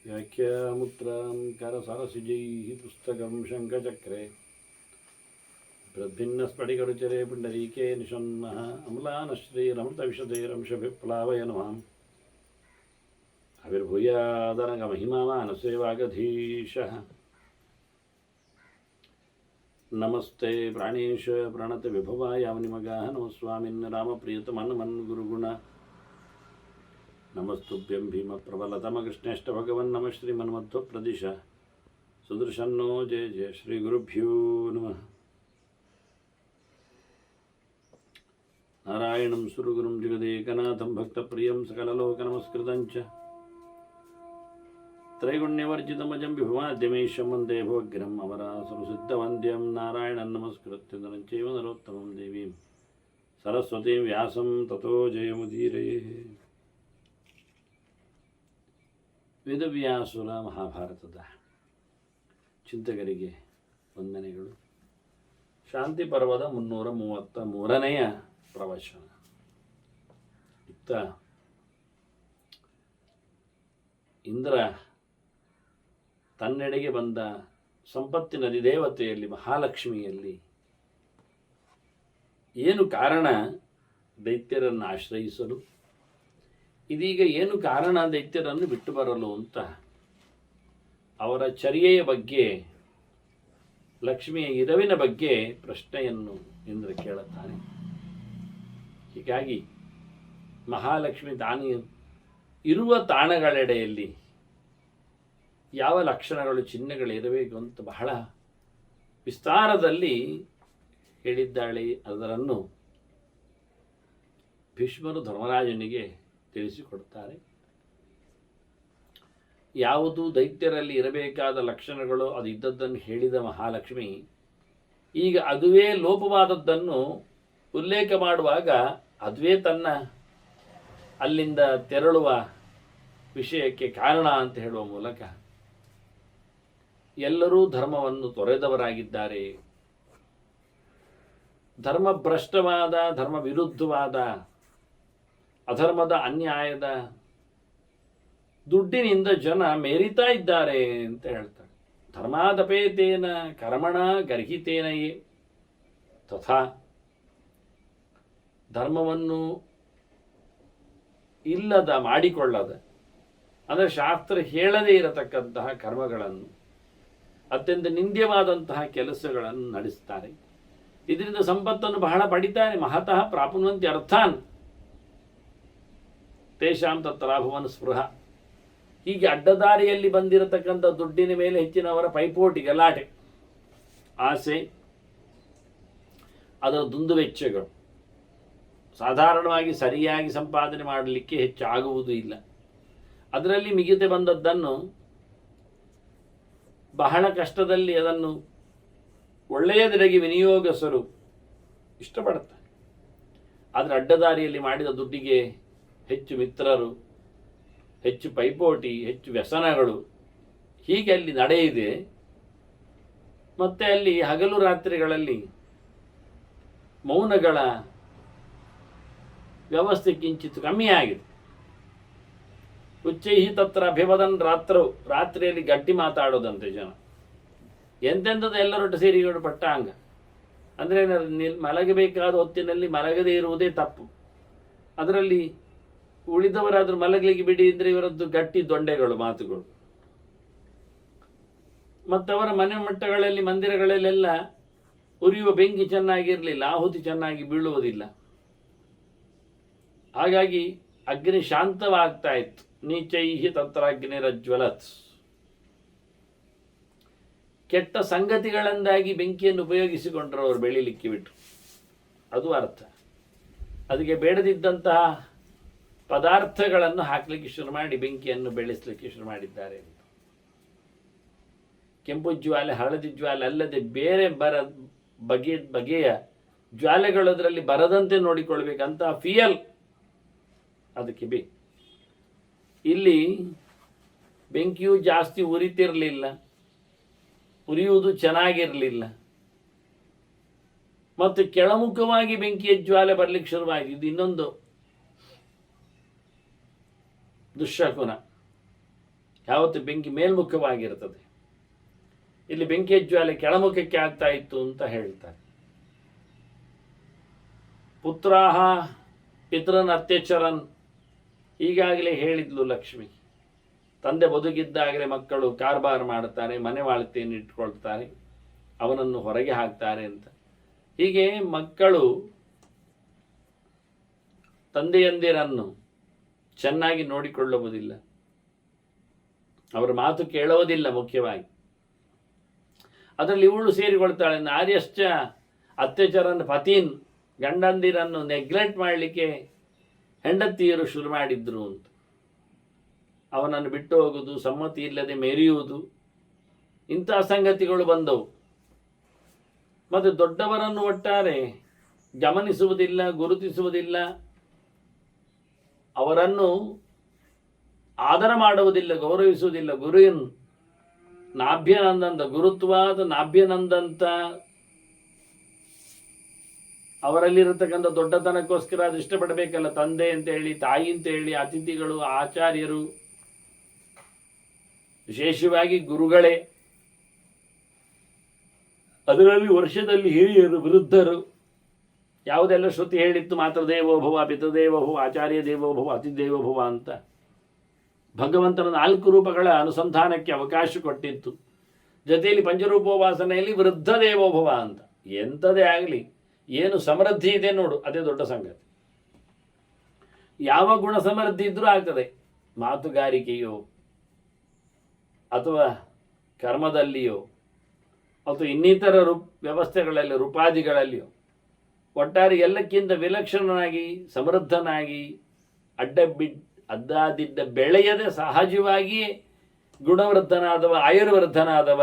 व्याख्यामुद्रां करसरसिजैः पुस्तकं शङ्खचक्रे बृद्भिन्नस्फटिकरुचिरे पुण्डरीके निषण्णः अम्लानश्रीरमृतविशदैरंशभिप्लावय नमाम् आविर्भूयादनगमहिमा मानसे वागधीशः नमस्ते प्राणेश प्रणतविभवाय मुनिमगाः नमः स्वामिन् रामप्रियतमन्मन् गुरुगुण नमस्तुभ्यं भीमप्रबलतमकृष्णेष्ट भगवन् नमः श्रीमन्मध्वप्रदिश सुदर्शन्नो जय जय श्रीगुरुभ्यो नमः नारायणं सुरगुरुं जगदेकनाथं भक्तप्रियं सकललोकनमस्कृतं च त्रैगुण्यवर्जितमजं विभुमाद्यमीशं वन्दे भोग्रम् अमरासुरसिद्धवन्द्यं नारायणं नमस्कृत्य नरं चैव नरोत्तमं देवीं सरस्वतीं व्यासं ततो जयमुदीरये. ವೇದವ್ಯಾಸುರ ಮಹಾಭಾರತದ ಚಿಂತಕರಿಗೆ ವಂದನೆಗಳು. ಶಾಂತಿ ಪರ್ವದ 333ನೆಯ ಪ್ರವಚನ. ಇತ್ತ ಇಂದ್ರ ತನ್ನೆಡೆಗೆ ಬಂದ ಸಂಪತ್ತಿನ ಅಧಿದೇವತೆಯಲ್ಲಿ ಮಹಾಲಕ್ಷ್ಮಿಯಲ್ಲಿ ಏನು ಕಾರಣ ದೈತ್ಯರನ್ನು ಆಶ್ರಯಿಸಲು, ಇದೀಗ ಏನು ಕಾರಣ ದೈತ್ಯರನ್ನು ಬಿಟ್ಟು ಬರಲು ಅಂತ ಅವರ ಚರ್ಯೆಯ ಬಗ್ಗೆ, ಲಕ್ಷ್ಮಿಯ ಇರವಿನ ಬಗ್ಗೆ ಪ್ರಶ್ನೆಯನ್ನು ಇಂದ್ರ ಕೇಳುತ್ತಾನೆ. ಹೀಗಾಗಿ ಮಹಾಲಕ್ಷ್ಮಿ ತಾನು ಇರುವ ತಾಣಗಳೆಡೆಯಲ್ಲಿ ಯಾವ ಲಕ್ಷಣಗಳು ಚಿಹ್ನೆಗಳಿರಬೇಕು ಅಂತ ಬಹಳ ವಿಸ್ತಾರದಲ್ಲಿ ಹೇಳಿದ್ದಾಳೆ. ಅದರನ್ನು ಭೀಷ್ಮರು ಧರ್ಮರಾಜನಿಗೆ ತಿಳಿಸಿಕೊಡ್ತಾರೆ. ಯಾವುದು ದೈತ್ಯರಲ್ಲಿ ಇರಬೇಕಾದ ಲಕ್ಷಣಗಳು ಅದು ಇದ್ದದ್ದನ್ನು ಹೇಳಿದ ಮಹಾಲಕ್ಷ್ಮಿ ಈಗ ಅದುವೇ ಲೋಪವಾದದ್ದನ್ನು ಉಲ್ಲೇಖ ಮಾಡುವಾಗ ಅದುವೇ ತನ್ನ ಅಲ್ಲಿಂದ ತೆರಳುವ ವಿಷಯಕ್ಕೆ ಕಾರಣ ಅಂತ ಹೇಳುವ ಮೂಲಕ ಎಲ್ಲರೂ ಧರ್ಮವನ್ನು ತೊರೆದವರಾಗಿದ್ದಾರೆ, ಧರ್ಮಭ್ರಷ್ಟವಾದ, ಧರ್ಮ ವಿರುದ್ಧವಾದ, ಅಧರ್ಮದ, ಅನ್ಯಾಯದ ದುಡ್ಡಿನಿಂದ ಜನ ಮೇರಿತಾ ಇದ್ದಾರೆ ಅಂತ ಹೇಳ್ತಾರೆ. ಧರ್ಮಾದಪೇತೇನ ಕರ್ಮಣ ಗರ್ಹಿತೇನಯೇ ತಥಾ, ಧರ್ಮವನ್ನು ಇಲ್ಲದ ಮಾಡಿಕೊಳ್ಳದ, ಅಂದರೆ ಶಾಸ್ತ್ರ ಹೇಳದೇ ಇರತಕ್ಕಂತಹ ಕರ್ಮಗಳನ್ನು, ಅತ್ಯಂತ ನಿಂದ್ಯವಾದಂತಹ ಕೆಲಸಗಳನ್ನು ನಡೆಸ್ತಾರೆ. ಇದರಿಂದ ಸಂಪತ್ತನ್ನು ಬಹಳ ಪಡಿತಾರೆ. ಮಹತಃ ಪ್ರಾಪ್ನುವಂತೆ ಅರ್ಥಾನ್ ತೇಷಾಂ ತತ್ರಾಭವನ್ ಸ್ಪೃಹ. ಹೀಗೆ ಅಡ್ಡದಾರಿಯಲ್ಲಿ ಬಂದಿರತಕ್ಕಂಥ ದುಡ್ಡಿನ ಮೇಲೆ ಹೆಚ್ಚಿನವರ ಪೈಪೋಟಿ, ಗಲಾಟೆ, ಆಸೆ, ಅದರ ದುಂದುವೆಚ್ಚಗಳು ಸಾಧಾರಣವಾಗಿ ಸರಿಯಾಗಿ ಸಂಪಾದನೆ ಮಾಡಲಿಕ್ಕೆ ಹೆಚ್ಚಾಗುವುದೂ ಇಲ್ಲ. ಅದರಲ್ಲಿ ಮಿಗಿತೆ ಬಂದದ್ದನ್ನು ಬಹಳ ಕಷ್ಟದಲ್ಲಿ ಅದನ್ನು ಒಳ್ಳೆಯದೆಡೆಗೆ ವಿನಿಯೋಗಿಸಲು ಇಷ್ಟಪಡುತ್ತಾರೆ. ಆದರೆ ಅಡ್ಡದಾರಿಯಲ್ಲಿ ಮಾಡಿದ ದುಡ್ಡಿಗೆ ಹೆಚ್ಚು ಮಿತ್ರರು, ಹೆಚ್ಚು ಪೈಪೋಟಿ, ಹೆಚ್ಚು ವ್ಯಸನಗಳು ಹೀಗೆ ಅಲ್ಲಿ ನಡೆಯಿದೆ. ಮತ್ತು ಅಲ್ಲಿ ಹಗಲು ರಾತ್ರಿಗಳಲ್ಲಿ ಮೌನಗಳ ವ್ಯವಸ್ಥೆ ಕಿಂಚಿತ್ ಕಮ್ಮಿಯಾಗಿದೆ. ಉಚ್ಚೈಹಿ ತತ್ರ ಅಭಿವದನ್ ರಾತ್ರು, ರಾತ್ರಿಯಲ್ಲಿ ಗಟ್ಟಿ ಮಾತಾಡೋದಂತೆ ಜನ. ಎಂತೆಂಥದ್ದು ಎಲ್ಲರೊಟ್ಟು ಸೇರಿಕೊಂಡು ಪಟ್ಟಾಂಗ ಅಂದರೆ ಮಲಗಬೇಕಾದ ಹೊತ್ತಿನಲ್ಲಿ ಮಲಗದೇ ಇರುವುದೇ ತಪ್ಪು. ಅದರಲ್ಲಿ ಉಳಿದವರಾದರೂ ಮಲಗಲಿಕ್ಕೆ ಬಿಡಿ ಅಂದರೆ ಇವರದ್ದು ಗಟ್ಟಿ ದೊಂಡೆಗಳು ಮಾತುಗಳು. ಮತ್ತವರ ಮನೆ ಮಟ್ಟಗಳಲ್ಲಿ, ಮಂದಿರಗಳಲ್ಲೆಲ್ಲ ಉರಿಯುವ ಬೆಂಕಿ ಚೆನ್ನಾಗಿರಲಿಲ್ಲ, ಆಹುತಿ ಚೆನ್ನಾಗಿ ಬೀಳುವುದಿಲ್ಲ. ಹಾಗಾಗಿ ಅಗ್ನಿ ಶಾಂತವಾಗ್ತಾ ಇತ್ತು. ನೀಚೈಹಿ ತತ್ರ ಅಗ್ನಿರಜ್ವಲತ್. ಕೆಟ್ಟ ಸಂಗತಿಗಳಿಂದಾಗಿ ಬೆಂಕಿಯನ್ನು ಉಪಯೋಗಿಸಿಕೊಂಡ್ರು ಅವರು, ಬೆಳೀಲಿಕ್ಕೆ ಬಿಟ್ಟು. ಅದು ಅರ್ಥ. ಅದಕ್ಕೆ ಬೇಡದಿದ್ದಂತಹ ಪದಾರ್ಥಗಳನ್ನು ಹಾಕಲಿಕ್ಕೆ ಶುರು ಮಾಡಿ ಬೆಂಕಿಯನ್ನು ಬೆಳೆಸಲಿಕ್ಕೆ ಶುರು ಮಾಡಿದ್ದಾರೆ. ಕೆಂಪು ಜ್ವಾಲೆ, ಹಳದಿ ಜ್ವಾಲೆ ಅಲ್ಲದೆ ಬೇರೆ ಬಗೆಯ ಜ್ವಾಲೆಗಳು ಅದರಲ್ಲಿ ಬರದಂತೆ ನೋಡಿಕೊಳ್ಬೇಕಂತ ಫಿಯಲ್ ಅದಕ್ಕೆ ಬೇಕು. ಇಲ್ಲಿ ಬೆಂಕಿಯು ಜಾಸ್ತಿ ಉರಿತಿರಲಿಲ್ಲ, ಉರಿಯುವುದು ಚೆನ್ನಾಗಿರಲಿಲ್ಲ, ಮತ್ತು ಕೆಳಮುಖವಾಗಿ ಬೆಂಕಿಯ ಜ್ವಾಲೆ ಬರಲಿಕ್ಕೆ ಶುರುವಾಯಿತು. ಇದು ಇನ್ನೊಂದು ದುಶ್ಶಕುನ. ಯಾವತ್ತು ಬೆಂಕಿ ಮೇಲ್ಮುಖವಾಗಿರ್ತದೆ. ಇಲ್ಲಿ ಬೆಂಕಿಯ ಜ್ವಾಲೆ ಕೆಳಮುಖಕ್ಕೆ ಆಗ್ತಾ ಇತ್ತು ಅಂತ ಹೇಳ್ತಾರೆ. ಪುತ್ರಾಹ ಪಿತೃನ್ ಅತ್ಯಚರನ್, ಈಗಾಗಲೇ ಹೇಳಿದ್ಲು ಲಕ್ಷ್ಮಿ. ತಂದೆ ಬದುಕಿದ್ದಾಗಲೇ ಮಕ್ಕಳು ಕಾರ್ಬಾರ್ ಮಾಡ್ತಾರೆ, ಮನೆ ಮಾಳ್ತಿಯನ್ನು ಇಟ್ಕೊಳ್ತಾರೆ, ಅವನನ್ನು ಹೊರಗೆ ಹಾಕ್ತಾರೆ ಅಂತ. ಹೀಗೆ ಮಕ್ಕಳು ತಂದೆಯಂದಿರನ್ನು ಚೆನ್ನಾಗಿ ನೋಡಿಕೊಳ್ಳುವುದಿಲ್ಲ, ಅವರ ಮಾತು ಕೇಳುವುದಿಲ್ಲ. ಮುಖ್ಯವಾಗಿ ಅದರಲ್ಲಿ ಇವಳು ಸೇರಿಕೊಳ್ತಾಳೆ. ನಾರ್ಯಶ್ಚ ಅತ್ಯಾಚಾರನ ಪತೀನ್, ಗಂಡಂದಿರನ್ನು ನೆಗ್ಲೆಕ್ಟ್ ಮಾಡಲಿಕ್ಕೆ ಹೆಂಡತಿಯರು ಶುರು ಮಾಡಿದ್ರು ಅಂತ. ಅವನನ್ನು ಬಿಟ್ಟು ಹೋಗುವುದು, ಸಮ್ಮತಿ ಇಲ್ಲದೆ ಮೆರೆಯುವುದು, ಇಂತಹ ಸಂಗತಿಗಳು ಬಂದವು. ಮತ್ತು ದೊಡ್ಡವರನ್ನು ಒಟ್ಟಾರೆ ಗಮನಿಸುವುದಿಲ್ಲ, ಗುರುತಿಸುವುದಿಲ್ಲ, ಅವರನ್ನು ಆದರ ಮಾಡುವುದಿಲ್ಲ, ಗೌರವಿಸುವುದಿಲ್ಲ. ಗುರುವಿನ ನಾಭ್ಯನಂದಂತ, ಗುರುತ್ವಾದ ನಾಭ್ಯನಂದಂತ ಅವರಲ್ಲಿರತಕ್ಕಂಥ ದೊಡ್ಡತನಕ್ಕೋಸ್ಕರ ಅದು ಇಷ್ಟಪಡಬೇಕಲ್ಲ. ತಂದೆ ಅಂತ ಹೇಳಿ, ತಾಯಿ ಅಂತ ಹೇಳಿ, ಅತಿಥಿಗಳು, ಆಚಾರ್ಯರು, ವಿಶೇಷವಾಗಿ ಗುರುಗಳೇ, ಅದರಲ್ಲಿ ವರ್ಷದಲ್ಲಿ ಹಿರಿಯರು, ವೃದ್ಧರು, ಯಾವುದೆಲ್ಲ ಶ್ರುತಿ ಹೇಳಿತ್ತು, ಮಾತೃದೇವೋಭವ, ಪಿತೃದೇವೋಭವ, ಆಚಾರ್ಯ ದೇವೋಭವ, ಅತಿದೇವೋಭವ ಅಂತ ಭಗವಂತನ 4 ರೂಪಗಳ ಅನುಸಂಧಾನಕ್ಕೆ ಅವಕಾಶ ಕೊಟ್ಟಿತ್ತು. ಜೊತೆಯಲ್ಲಿ ಪಂಚರೂಪೋಪಾಸನೆಯಲ್ಲಿ ವೃದ್ಧ ದೇವೋಭವ ಅಂತ. ಎಂಥದೇ ಆಗಲಿ, ಏನು ಸಮೃದ್ಧಿ ಇದೆ ನೋಡು, ಅದೇ ದೊಡ್ಡ ಸಂಗತಿ. ಯಾವ ಗುಣ ಸಮೃದ್ಧಿ ಇದ್ರೂ ಆಗ್ತದೆ. ಮಾತುಗಾರಿಕೆಯೋ ಅಥವಾ ಕರ್ಮದಲ್ಲಿಯೋ ಅಥವಾ ಇನ್ನಿತರ ವ್ಯವಸ್ಥೆಗಳಲ್ಲಿ, ರೂಪಾದಿಗಳಲ್ಲಿಯೋ, ಒಟ್ಟಾರೆ ಎಲ್ಲಕ್ಕಿಂತ ವಿಲಕ್ಷಣನಾಗಿ, ಸಮೃದ್ಧನಾಗಿ, ಅಡ್ಡಾದಿಡ್ಡ ಬೆಳೆಯದೆ ಸಹಜವಾಗಿಯೇ ಗುಣವೃದ್ಧನಾದವ, ಆಯುರ್ವರ್ಧನಾದವ,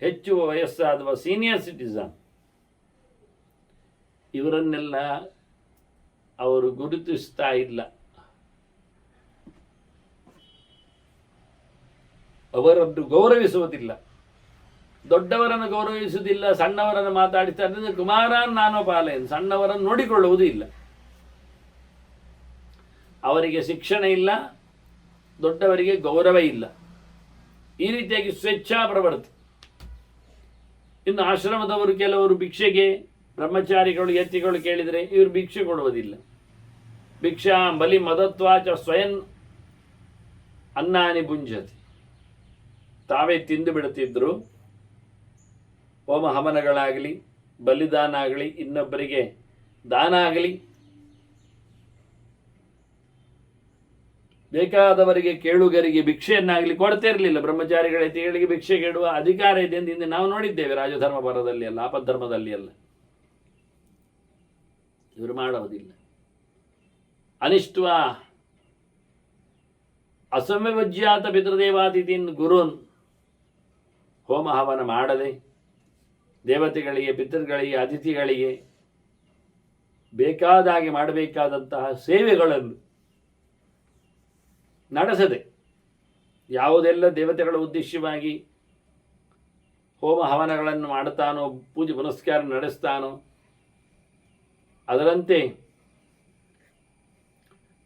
ಹೆಚ್ಚು ವಯಸ್ಸಾದವ, ಸೀನಿಯರ್ ಸಿಟಿಸನ್, ಇವರನ್ನೆಲ್ಲ ಅವರು ಗುರುತಿಸ್ತಾ ಇಲ್ಲ. ಅವರನ್ನು ಗೌರವಿಸುವುದಿಲ್ಲ, ದೊಡ್ಡವರನ್ನು ಗೌರವಿಸುವುದಿಲ್ಲ, ಸಣ್ಣವರನ್ನು ಮಾತಾಡಿಸ್ತಾರೆ. ಕುಮಾರನ್ ನಾನೋ ಪಾಲಯನ್, ಸಣ್ಣವರನ್ನು ನೋಡಿಕೊಳ್ಳುವುದೂ ಇಲ್ಲ. ಅವರಿಗೆ ಶಿಕ್ಷಣ ಇಲ್ಲ, ದೊಡ್ಡವರಿಗೆ ಗೌರವ ಇಲ್ಲ. ಈ ರೀತಿಯಾಗಿ ಸ್ವೇಚ್ಛಾ ಪ್ರವೃತ್ತಿ. ಇನ್ನು ಆಶ್ರಮದವರು ಕೆಲವರು ಭಿಕ್ಷೆಗೆ, ಬ್ರಹ್ಮಚಾರಿಗಳು, ಯತಿಗಳು ಕೇಳಿದರೆ ಇವರು ಭಿಕ್ಷೆ ಕೊಡುವುದಿಲ್ಲ. ಭಿಕ್ಷಾ ಬಲಿ ಮದತ್ವಾಚ ಸ್ವಯಂ ಅನ್ನಾನಿ ಭುಂಜತಿ, ತಾವೇ ತಿಂದು ಬಿಡುತ್ತಿದ್ದರು. ಹೋಮ ಹವನಗಳಾಗಲಿ, ಬಲಿದಾನ ಆಗಲಿ, ಇನ್ನೊಬ್ಬರಿಗೆ ದಾನ ಆಗಲಿ, ಬೇಕಾದವರಿಗೆ ಕೇಳುಗರಿಗೆ ಭಿಕ್ಷೆಯನ್ನಾಗಲಿ ಕೊಡ್ತಾ ಇರಲಿಲ್ಲ. ಬ್ರಹ್ಮಚಾರಿಗಳ ಯತಿಗಳಿಗೆ ಭಿಕ್ಷೆ ಕೇಳುವ ಅಧಿಕಾರ ಇದೆ ಎಂದು ಹಿಂದೆ ನಾವು ನೋಡಿದ್ದೇವೆ, ರಾಜಧರ್ಮ ಪರದಲ್ಲಿ ಅಲ್ಲ, ಆಪಧರ್ಮದಲ್ಲಿ ಅಲ್ಲ. ಇವರು ಮಾಡುವುದಿಲ್ಲ. ಅನಿಷ್ಟ್ವ ಅಸಮ್ಯವಜ್ಯಾತ ಪಿತೃದೇವಾತಿಥಿನ್ ಗುರುನ್, ಹೋಮ ಹವನ ಮಾಡದೆ ದೇವತೆಗಳಿಗೆ, ಪಿತೃಗಳಿಗೆ, ಅತಿಥಿಗಳಿಗೆ ಬೇಕಾದಾಗೆ ಮಾಡಬೇಕಾದಂತಹ ಸೇವೆಗಳನ್ನು ನಡೆಸದೆ, ಯಾವುದೆಲ್ಲ ದೇವತೆಗಳ ಉದ್ದೇಶವಾಗಿ ಹೋಮ ಹವನಗಳನ್ನು ಮಾಡುತ್ತಾನೋ, ಪೂಜೆ ಪುನಸ್ಕಾರ ನಡೆಸ್ತಾನೋ, ಅದರಂತೆ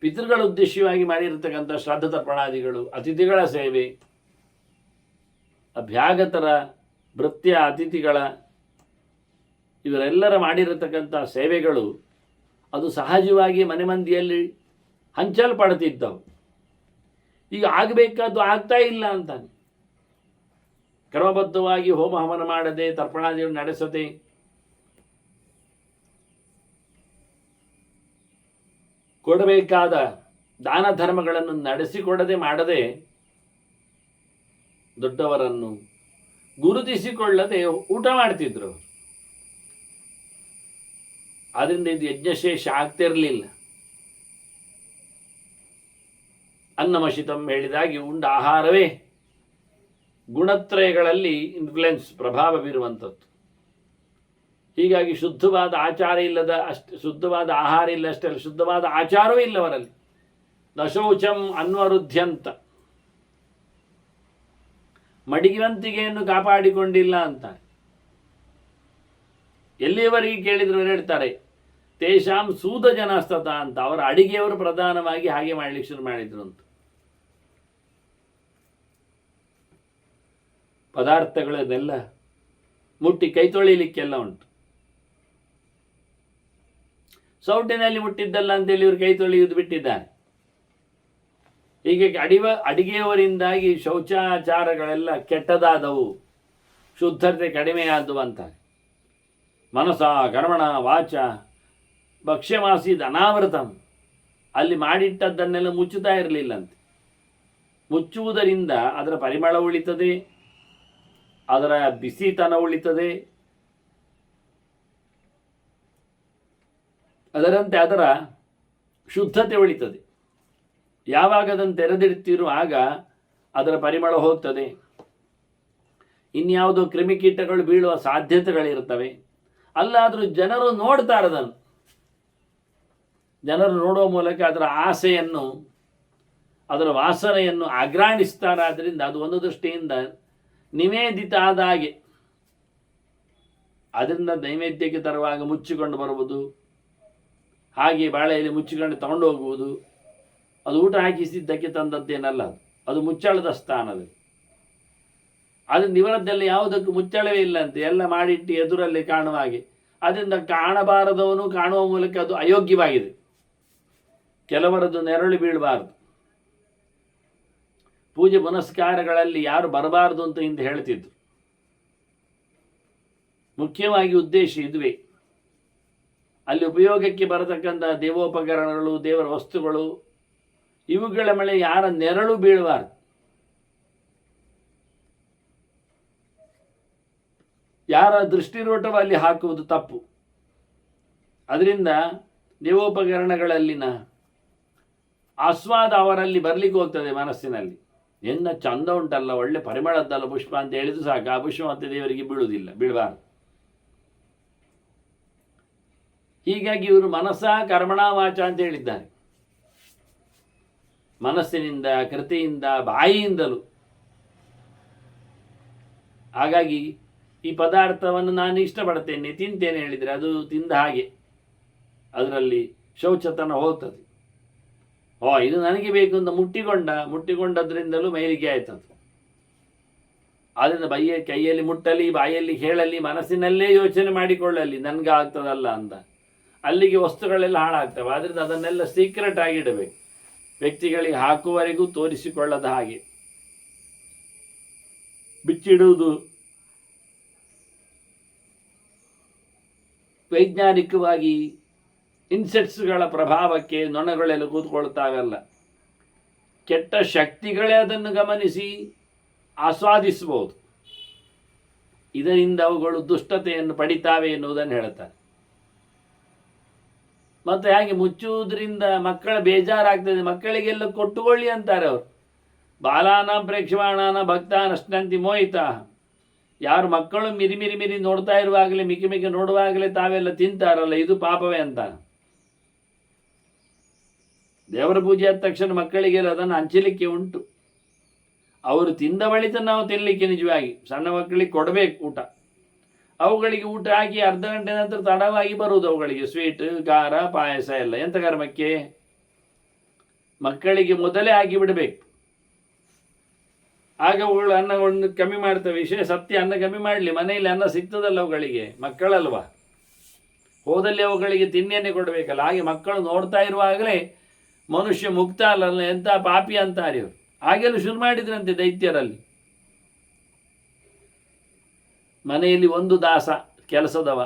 ಪಿತೃಗಳ ಉದ್ದೇಶವಾಗಿ ಮಾಡಿರತಕ್ಕಂಥ ಶ್ರಾದ್ದ ತರ್ಪಣಾದಿಗಳು, ಅತಿಥಿಗಳ ಸೇವೆ, ಅಭ್ಯಾಗತರ, ಭೃತ್ಯ, ಅತಿಥಿಗಳ, ಇವರೆಲ್ಲರ ಮಾಡಿರತಕ್ಕಂಥ ಸೇವೆಗಳು ಅದು ಸಹಜವಾಗಿ ಮನೆ ಮಂದಿಯಲ್ಲಿ ಹಂಚಲ್ಪಡ್ತಿದ್ದವು. ಈಗ ಆಗಬೇಕಾದ್ದು ಆಗ್ತಾ ಇಲ್ಲ ಅಂತಾನೆ. ಕ್ರಮಬದ್ಧವಾಗಿ ಹೋಮ ಹವನ ಮಾಡದೆ, ತರ್ಪಣಾದಿಗಳು ನಡೆಸದೆ, ಕೊಡಬೇಕಾದ ದಾನ ಧರ್ಮಗಳನ್ನು ನಡೆಸಿಕೊಡದೆ ಮಾಡದೆ, ದೊಡ್ಡವರನ್ನು ಗುರುತಿಸಿಕೊಳ್ಳದೆ ಊಟ ಮಾಡ್ತಿದ್ರು. ಆದ್ದರಿಂದ ಇದು ಯಜ್ಞಶೇಷ ಆಗ್ತಿರಲಿಲ್ಲ. ಅನ್ನಮಶಿತಂ ಹೇಳಿದಾಗಿ ಉಂಡ ಆಹಾರವೇ ಗುಣತ್ರಯಗಳಲ್ಲಿ ಇನ್ಫ್ಲುಯೆನ್ಸ್, ಪ್ರಭಾವ ಬೀರುವಂಥದ್ದು. ಹೀಗಾಗಿ ಶುದ್ಧವಾದ ಆಚಾರ ಇಲ್ಲದ, ಶುದ್ಧವಾದ ಆಹಾರ ಇಲ್ಲ ಅಷ್ಟೇ ಅಲ್ಲ, ಶುದ್ಧವಾದ ಆಚಾರವೇ ಇಲ್ಲ ಅವರಲ್ಲಿ. ನಶೌಚಂ ಅನ್ವರುದ್ಧ್ಯಂತ, ಮಡಿವಂತಿಗೆಯನ್ನು ಕಾಪಾಡಿಕೊಂಡಿಲ್ಲ ಅಂತ. ಎಲ್ಲಿಯವರೆಗೆ ಕೇಳಿದ್ರು ಹೇಳ್ತಾರೆ, ತೇಷಾಂ ಸೂದ ಜನಸ್ತತ ಅಂತ. ಅವರ ಅಡಿಗೆಯವರು ಪ್ರಧಾನವಾಗಿ ಹಾಗೆ ಮಾಡಲಿಕ್ಕೆ ಶುರು ಮಾಡಿದ್ರು ಅಂತ. ಪದಾರ್ಥಗಳನ್ನೆಲ್ಲ ಮುಟ್ಟಿ ಕೈ ತೊಳಿಲಿಕ್ಕೆಲ್ಲ ಉಂಟು. ಸೌಟಿನಲ್ಲಿ ಮುಟ್ಟಿದ್ದಲ್ಲ ಅಂತೇಳಿ ಇವರು ಕೈ ತೊಳೆಯುವುದು ಬಿಟ್ಟಿದ್ದಾರೆ. ಹೀಗೆ ಅಡಿಗೆಯವರಿಂದಾಗಿ ಶೌಚಾಚಾರಗಳೆಲ್ಲ ಕೆಟ್ಟದಾದವು, ಶುದ್ಧತೆ ಕಡಿಮೆಯಾದವು ಅಂತಾರೆ. ಮನಸ ಕರ್ಮಣ ವಾಚ ಭಕ್ಷ್ಯಮಾಸೀದ್ ಅನಾವೃತಂ, ಅಲ್ಲಿ ಮಾಡಿಟ್ಟದ್ದನ್ನೆಲ್ಲ ಮುಚ್ಚುತ್ತಾ ಇರಲಿಲ್ಲಂತೆ. ಮುಚ್ಚುವುದರಿಂದ ಅದರ ಪರಿಮಳ ಉಳಿತದೆ, ಅದರ ಬಿಸಿತನ ಉಳಿತದೆ, ಅದರಂತೆ ಅದರ ಶುದ್ಧತೆ ಉಳಿತದೆ. ಯಾವಾಗ ಅದನ್ನು ತೆರೆದಿಡ್ತೀರೋ ಆಗ ಅದರ ಪರಿಮಳ ಹೋಗ್ತದೆ, ಇನ್ಯಾವುದೋ ಕ್ರಿಮಿಕೀಟಗಳು ಬೀಳುವ ಸಾಧ್ಯತೆಗಳಿರ್ತವೆ. ಅಲ್ಲಾದರೂ ಜನರು ನೋಡ್ತಾರೆ, ಅದನ್ನು ಜನರು ನೋಡುವ ಮೂಲಕ ಅದರ ಆಸೆಯನ್ನು, ಅದರ ವಾಸನೆಯನ್ನು ಆಘ್ರಾಣಿಸ್ತಾರಾದ್ದರಿಂದ ಅದು ಒಂದು ದೃಷ್ಟಿಯಿಂದ ನಿವೇದಿತ ಆದ ಹಾಗೆ. ಅದರಿಂದ ನೈವೇದ್ಯಕ್ಕೆ ತರುವಾಗ ಮುಚ್ಚಿಕೊಂಡು ಬರುವುದು, ಹಾಗೆ ಬಾಳೆಯಲ್ಲಿ ಮುಚ್ಚಿಕೊಂಡು ತಗೊಂಡು ಹೋಗುವುದು, ಅದು ಊಟ ಹಾಕಿಸಿದ್ದಕ್ಕೆ ತಂದದ್ದೇನಲ್ಲ, ಅದು ಮುಚ್ಚಳದ ಸ್ಥಾನದಲ್ಲಿ. ಅದರಿಂದ ಇವರದ್ದೆಲ್ಲ ಯಾವುದಕ್ಕೂ ಮುಚ್ಚಳವೇ ಇಲ್ಲಂತೆ, ಎಲ್ಲ ಮಾಡಿಟ್ಟು ಎದುರಲ್ಲಿ ಕಾಣುವ ಹಾಗೆ. ಅದರಿಂದ ಕಾಣಬಾರದವನು ಕಾಣುವ ಮೂಲಕ ಅದು ಅಯೋಗ್ಯವಾಗಿದೆ. ಕೆಲವರದ್ದು ನೆರಳು ಬೀಳಬಾರದು, ಪೂಜೆ ಪುನಸ್ಕಾರಗಳಲ್ಲಿ ಯಾರು ಬರಬಾರದು ಅಂತ ಹಿಂದೆ ಹೇಳ್ತಿದ್ರು. ಮುಖ್ಯವಾಗಿ ಉದ್ದೇಶ ಇದುವೇ. ಅಲ್ಲಿ ಉಪಯೋಗಕ್ಕೆ ಬರತಕ್ಕಂಥ ದೇವೋಪಕರಣಗಳು, ದೇವರ ವಸ್ತುಗಳು, ಇವುಗಳ ಮೇಲೆ ಯಾರ ನೆರಳು ಬೀಳಬಾರದು. ಯಾರ ದೃಷ್ಟಿರೋಟವ ಅಲ್ಲಿ ಹಾಕುವುದು ತಪ್ಪು. ಅದರಿಂದ ದೇವೋಪಕರಣಗಳಲ್ಲಿನ ಆಸ್ವಾದ ಅವರಲ್ಲಿ ಬರಲಿಕ್ಕೆ ಹೋಗ್ತದೆ ಮನಸ್ಸಿನಲ್ಲಿ. ಎನ್ನ ಚಂದ ಉಂಟಲ್ಲ, ಒಳ್ಳೆ ಪರಿಮಳದ್ದಲ್ಲ ಪುಷ್ಪ ಅಂತ ಹೇಳಿದ್ರು ಸಾಕು, ಆ ಪುಷ್ಪ ಮತ್ತೆ ದೇವರಿಗೆ ಬೀಳುವುದಿಲ್ಲ, ಬೀಳಬಾರದು. ಹೀಗಾಗಿ ಇವರು ಮನಸ ಕರ್ಮಣ ವಾಚ ಅಂತ ಹೇಳಿದ್ದಾರೆ. ಮನಸ್ಸಿನಿಂದ, ಕೃತಿಯಿಂದ, ಬಾಯಿಯಿಂದಲೂ. ಹಾಗಾಗಿ ಈ ಪದಾರ್ಥವನ್ನು ನಾನು ಇಷ್ಟಪಡ್ತೇನೆ, ತಿಂತೇನೆ ಹೇಳಿದರೆ ಅದು ತಿಂದ ಹಾಗೆ ಅದರಲ್ಲಿ ಶೌಚತನ ಹೋಗ್ತದೆ. ಇದು ನನಗೆ ಬೇಕು ಅಂತ ಮುಟ್ಟಿಕೊಂಡದ್ರಿಂದಲೂ ಮೈಲಿಗೆ ಆಯ್ತದು. ಆದ್ದರಿಂದ ಕೈಯಲ್ಲಿ ಮುಟ್ಟಲಿ, ಬಾಯಲ್ಲಿ ಹೇಳಲಿ, ಮನಸ್ಸಿನಲ್ಲೇ ಯೋಚನೆ ಮಾಡಿಕೊಳ್ಳಲಿ ನನಗೆ ಆಗ್ತದಲ್ಲ ಅಂತ, ಅಲ್ಲಿಗೆ ವಸ್ತುಗಳೆಲ್ಲ ಹಾಳಾಗ್ತವೆ. ಆದ್ದರಿಂದ ಅದನ್ನೆಲ್ಲ ಸೀಕ್ರೆಟ್ ಆಗಿಡಬೇಕು, ವ್ಯಕ್ತಿಗಳಿಗೆ ಹಾಕುವವರೆಗೂ ತೋರಿಸಿಕೊಳ್ಳದ ಹಾಗೆ ಬಿಚ್ಚಿಡುವುದು. ವೈಜ್ಞಾನಿಕವಾಗಿ ಇನ್ಸೆಕ್ಟ್ಸ್ಗಳ ಪ್ರಭಾವಕ್ಕೆ ನೊಣಗಳೆಲ್ಲ ಕೂತ್ಕೊಳ್ತಾವಲ್ಲ, ಕೆಟ್ಟ ಶಕ್ತಿಗಳೇ ಅದನ್ನು ಗಮನಿಸಿ ಆಸ್ವಾದಿಸಬಹುದು. ಇದರಿಂದ ಅವುಗಳು ದುಷ್ಟತೆಯನ್ನು ಪಡಿತಾವೆ ಎನ್ನುವುದನ್ನು ಹೇಳ್ತಾರೆ. ಮತ್ತು ಹಾಗೆ ಮುಚ್ಚುವುದರಿಂದ ಮಕ್ಕಳ ಬೇಜಾರಾಗ್ತದೆ, ಮಕ್ಕಳಿಗೆಲ್ಲ ಕೊಟ್ಟುಕೊಳ್ಳಿ ಅಂತಾರೆ ಅವರು. ಬಾಲಾನ ಪ್ರೇಕ್ಷಮಾಣಾನ ಭಕ್ತಾನಶ್ನಂತಿ ಮೋಹಿತಾ. ಯಾರು ಮಕ್ಕಳು ಮಿರಿ ನೋಡ್ತಾ ಇರುವಾಗಲೇ, ಮಿಕ್ಕಿ ನೋಡುವಾಗಲೇ ತಾವೆಲ್ಲ ತಿಂತಾರಲ್ಲ, ಇದು ಪಾಪವೇ ಅಂತ. ದೇವರ ಪೂಜೆ ಆದ ತಕ್ಷಣ ಮಕ್ಕಳಿಗೆಲ್ಲ ಅದನ್ನು ಹಂಚಲಿಕ್ಕೆ ಉಂಟು. ಅವರು ತಿಂದ ಬಳಿಕ ನಾವು ತಿನ್ನಲಿಕ್ಕೆ ನಿಜವಾಗಿ ಸಣ್ಣ ಮಕ್ಕಳಿಗೆ ಕೊಡಬೇಕು ಊಟ. ಅವುಗಳಿಗೆ ಊಟ ಹಾಕಿ ಅರ್ಧ ಗಂಟೆ ನಂತರ ತಡವಾಗಿ ಬರುವುದು ಅವುಗಳಿಗೆ ಸ್ವೀಟ್, ಖಾರ, ಪಾಯಸ ಎಲ್ಲ. ಎಂಥ ಕರ್ಮಕ್ಕೆ? ಮಕ್ಕಳಿಗೆ ಮೊದಲೇ ಹಾಕಿ ಬಿಡಬೇಕು. ಆಗ ಅವುಗಳು ಅನ್ನವನ್ನು ಕಮ್ಮಿ ಮಾಡ್ತವೆ. ವಿಷಯ ಸತ್ಯ, ಅನ್ನ ಕಮ್ಮಿ ಮಾಡಲಿ, ಮನೆಯಲ್ಲಿ ಅನ್ನ ಸಿಗ್ತದಲ್ಲ ಅವುಗಳಿಗೆ, ಮಕ್ಕಳಲ್ವಾ, ಹೋದಲ್ಲಿ ಅವುಗಳಿಗೆ ತಿಂಡಿಯನ್ನೇ ಕೊಡಬೇಕಲ್ಲ. ಹಾಗೆ ಮಕ್ಕಳು ನೋಡ್ತಾ ಇರುವಾಗಲೇ ಮನುಷ್ಯ ಮುಕ್ತ ಅಲ್ಲ, ಎಂಥ ಪಾಪಿ ಅಂತಾರೆ ಇವರು. ಹಾಗೆಲ್ಲ ಶುರು ಮಾಡಿದ್ರಂತೆ ದೈತ್ಯರಲ್ಲಿ. ಮನೆಯಲ್ಲಿ ಒಂದು ದಾಸ ಕೆಲಸದವ,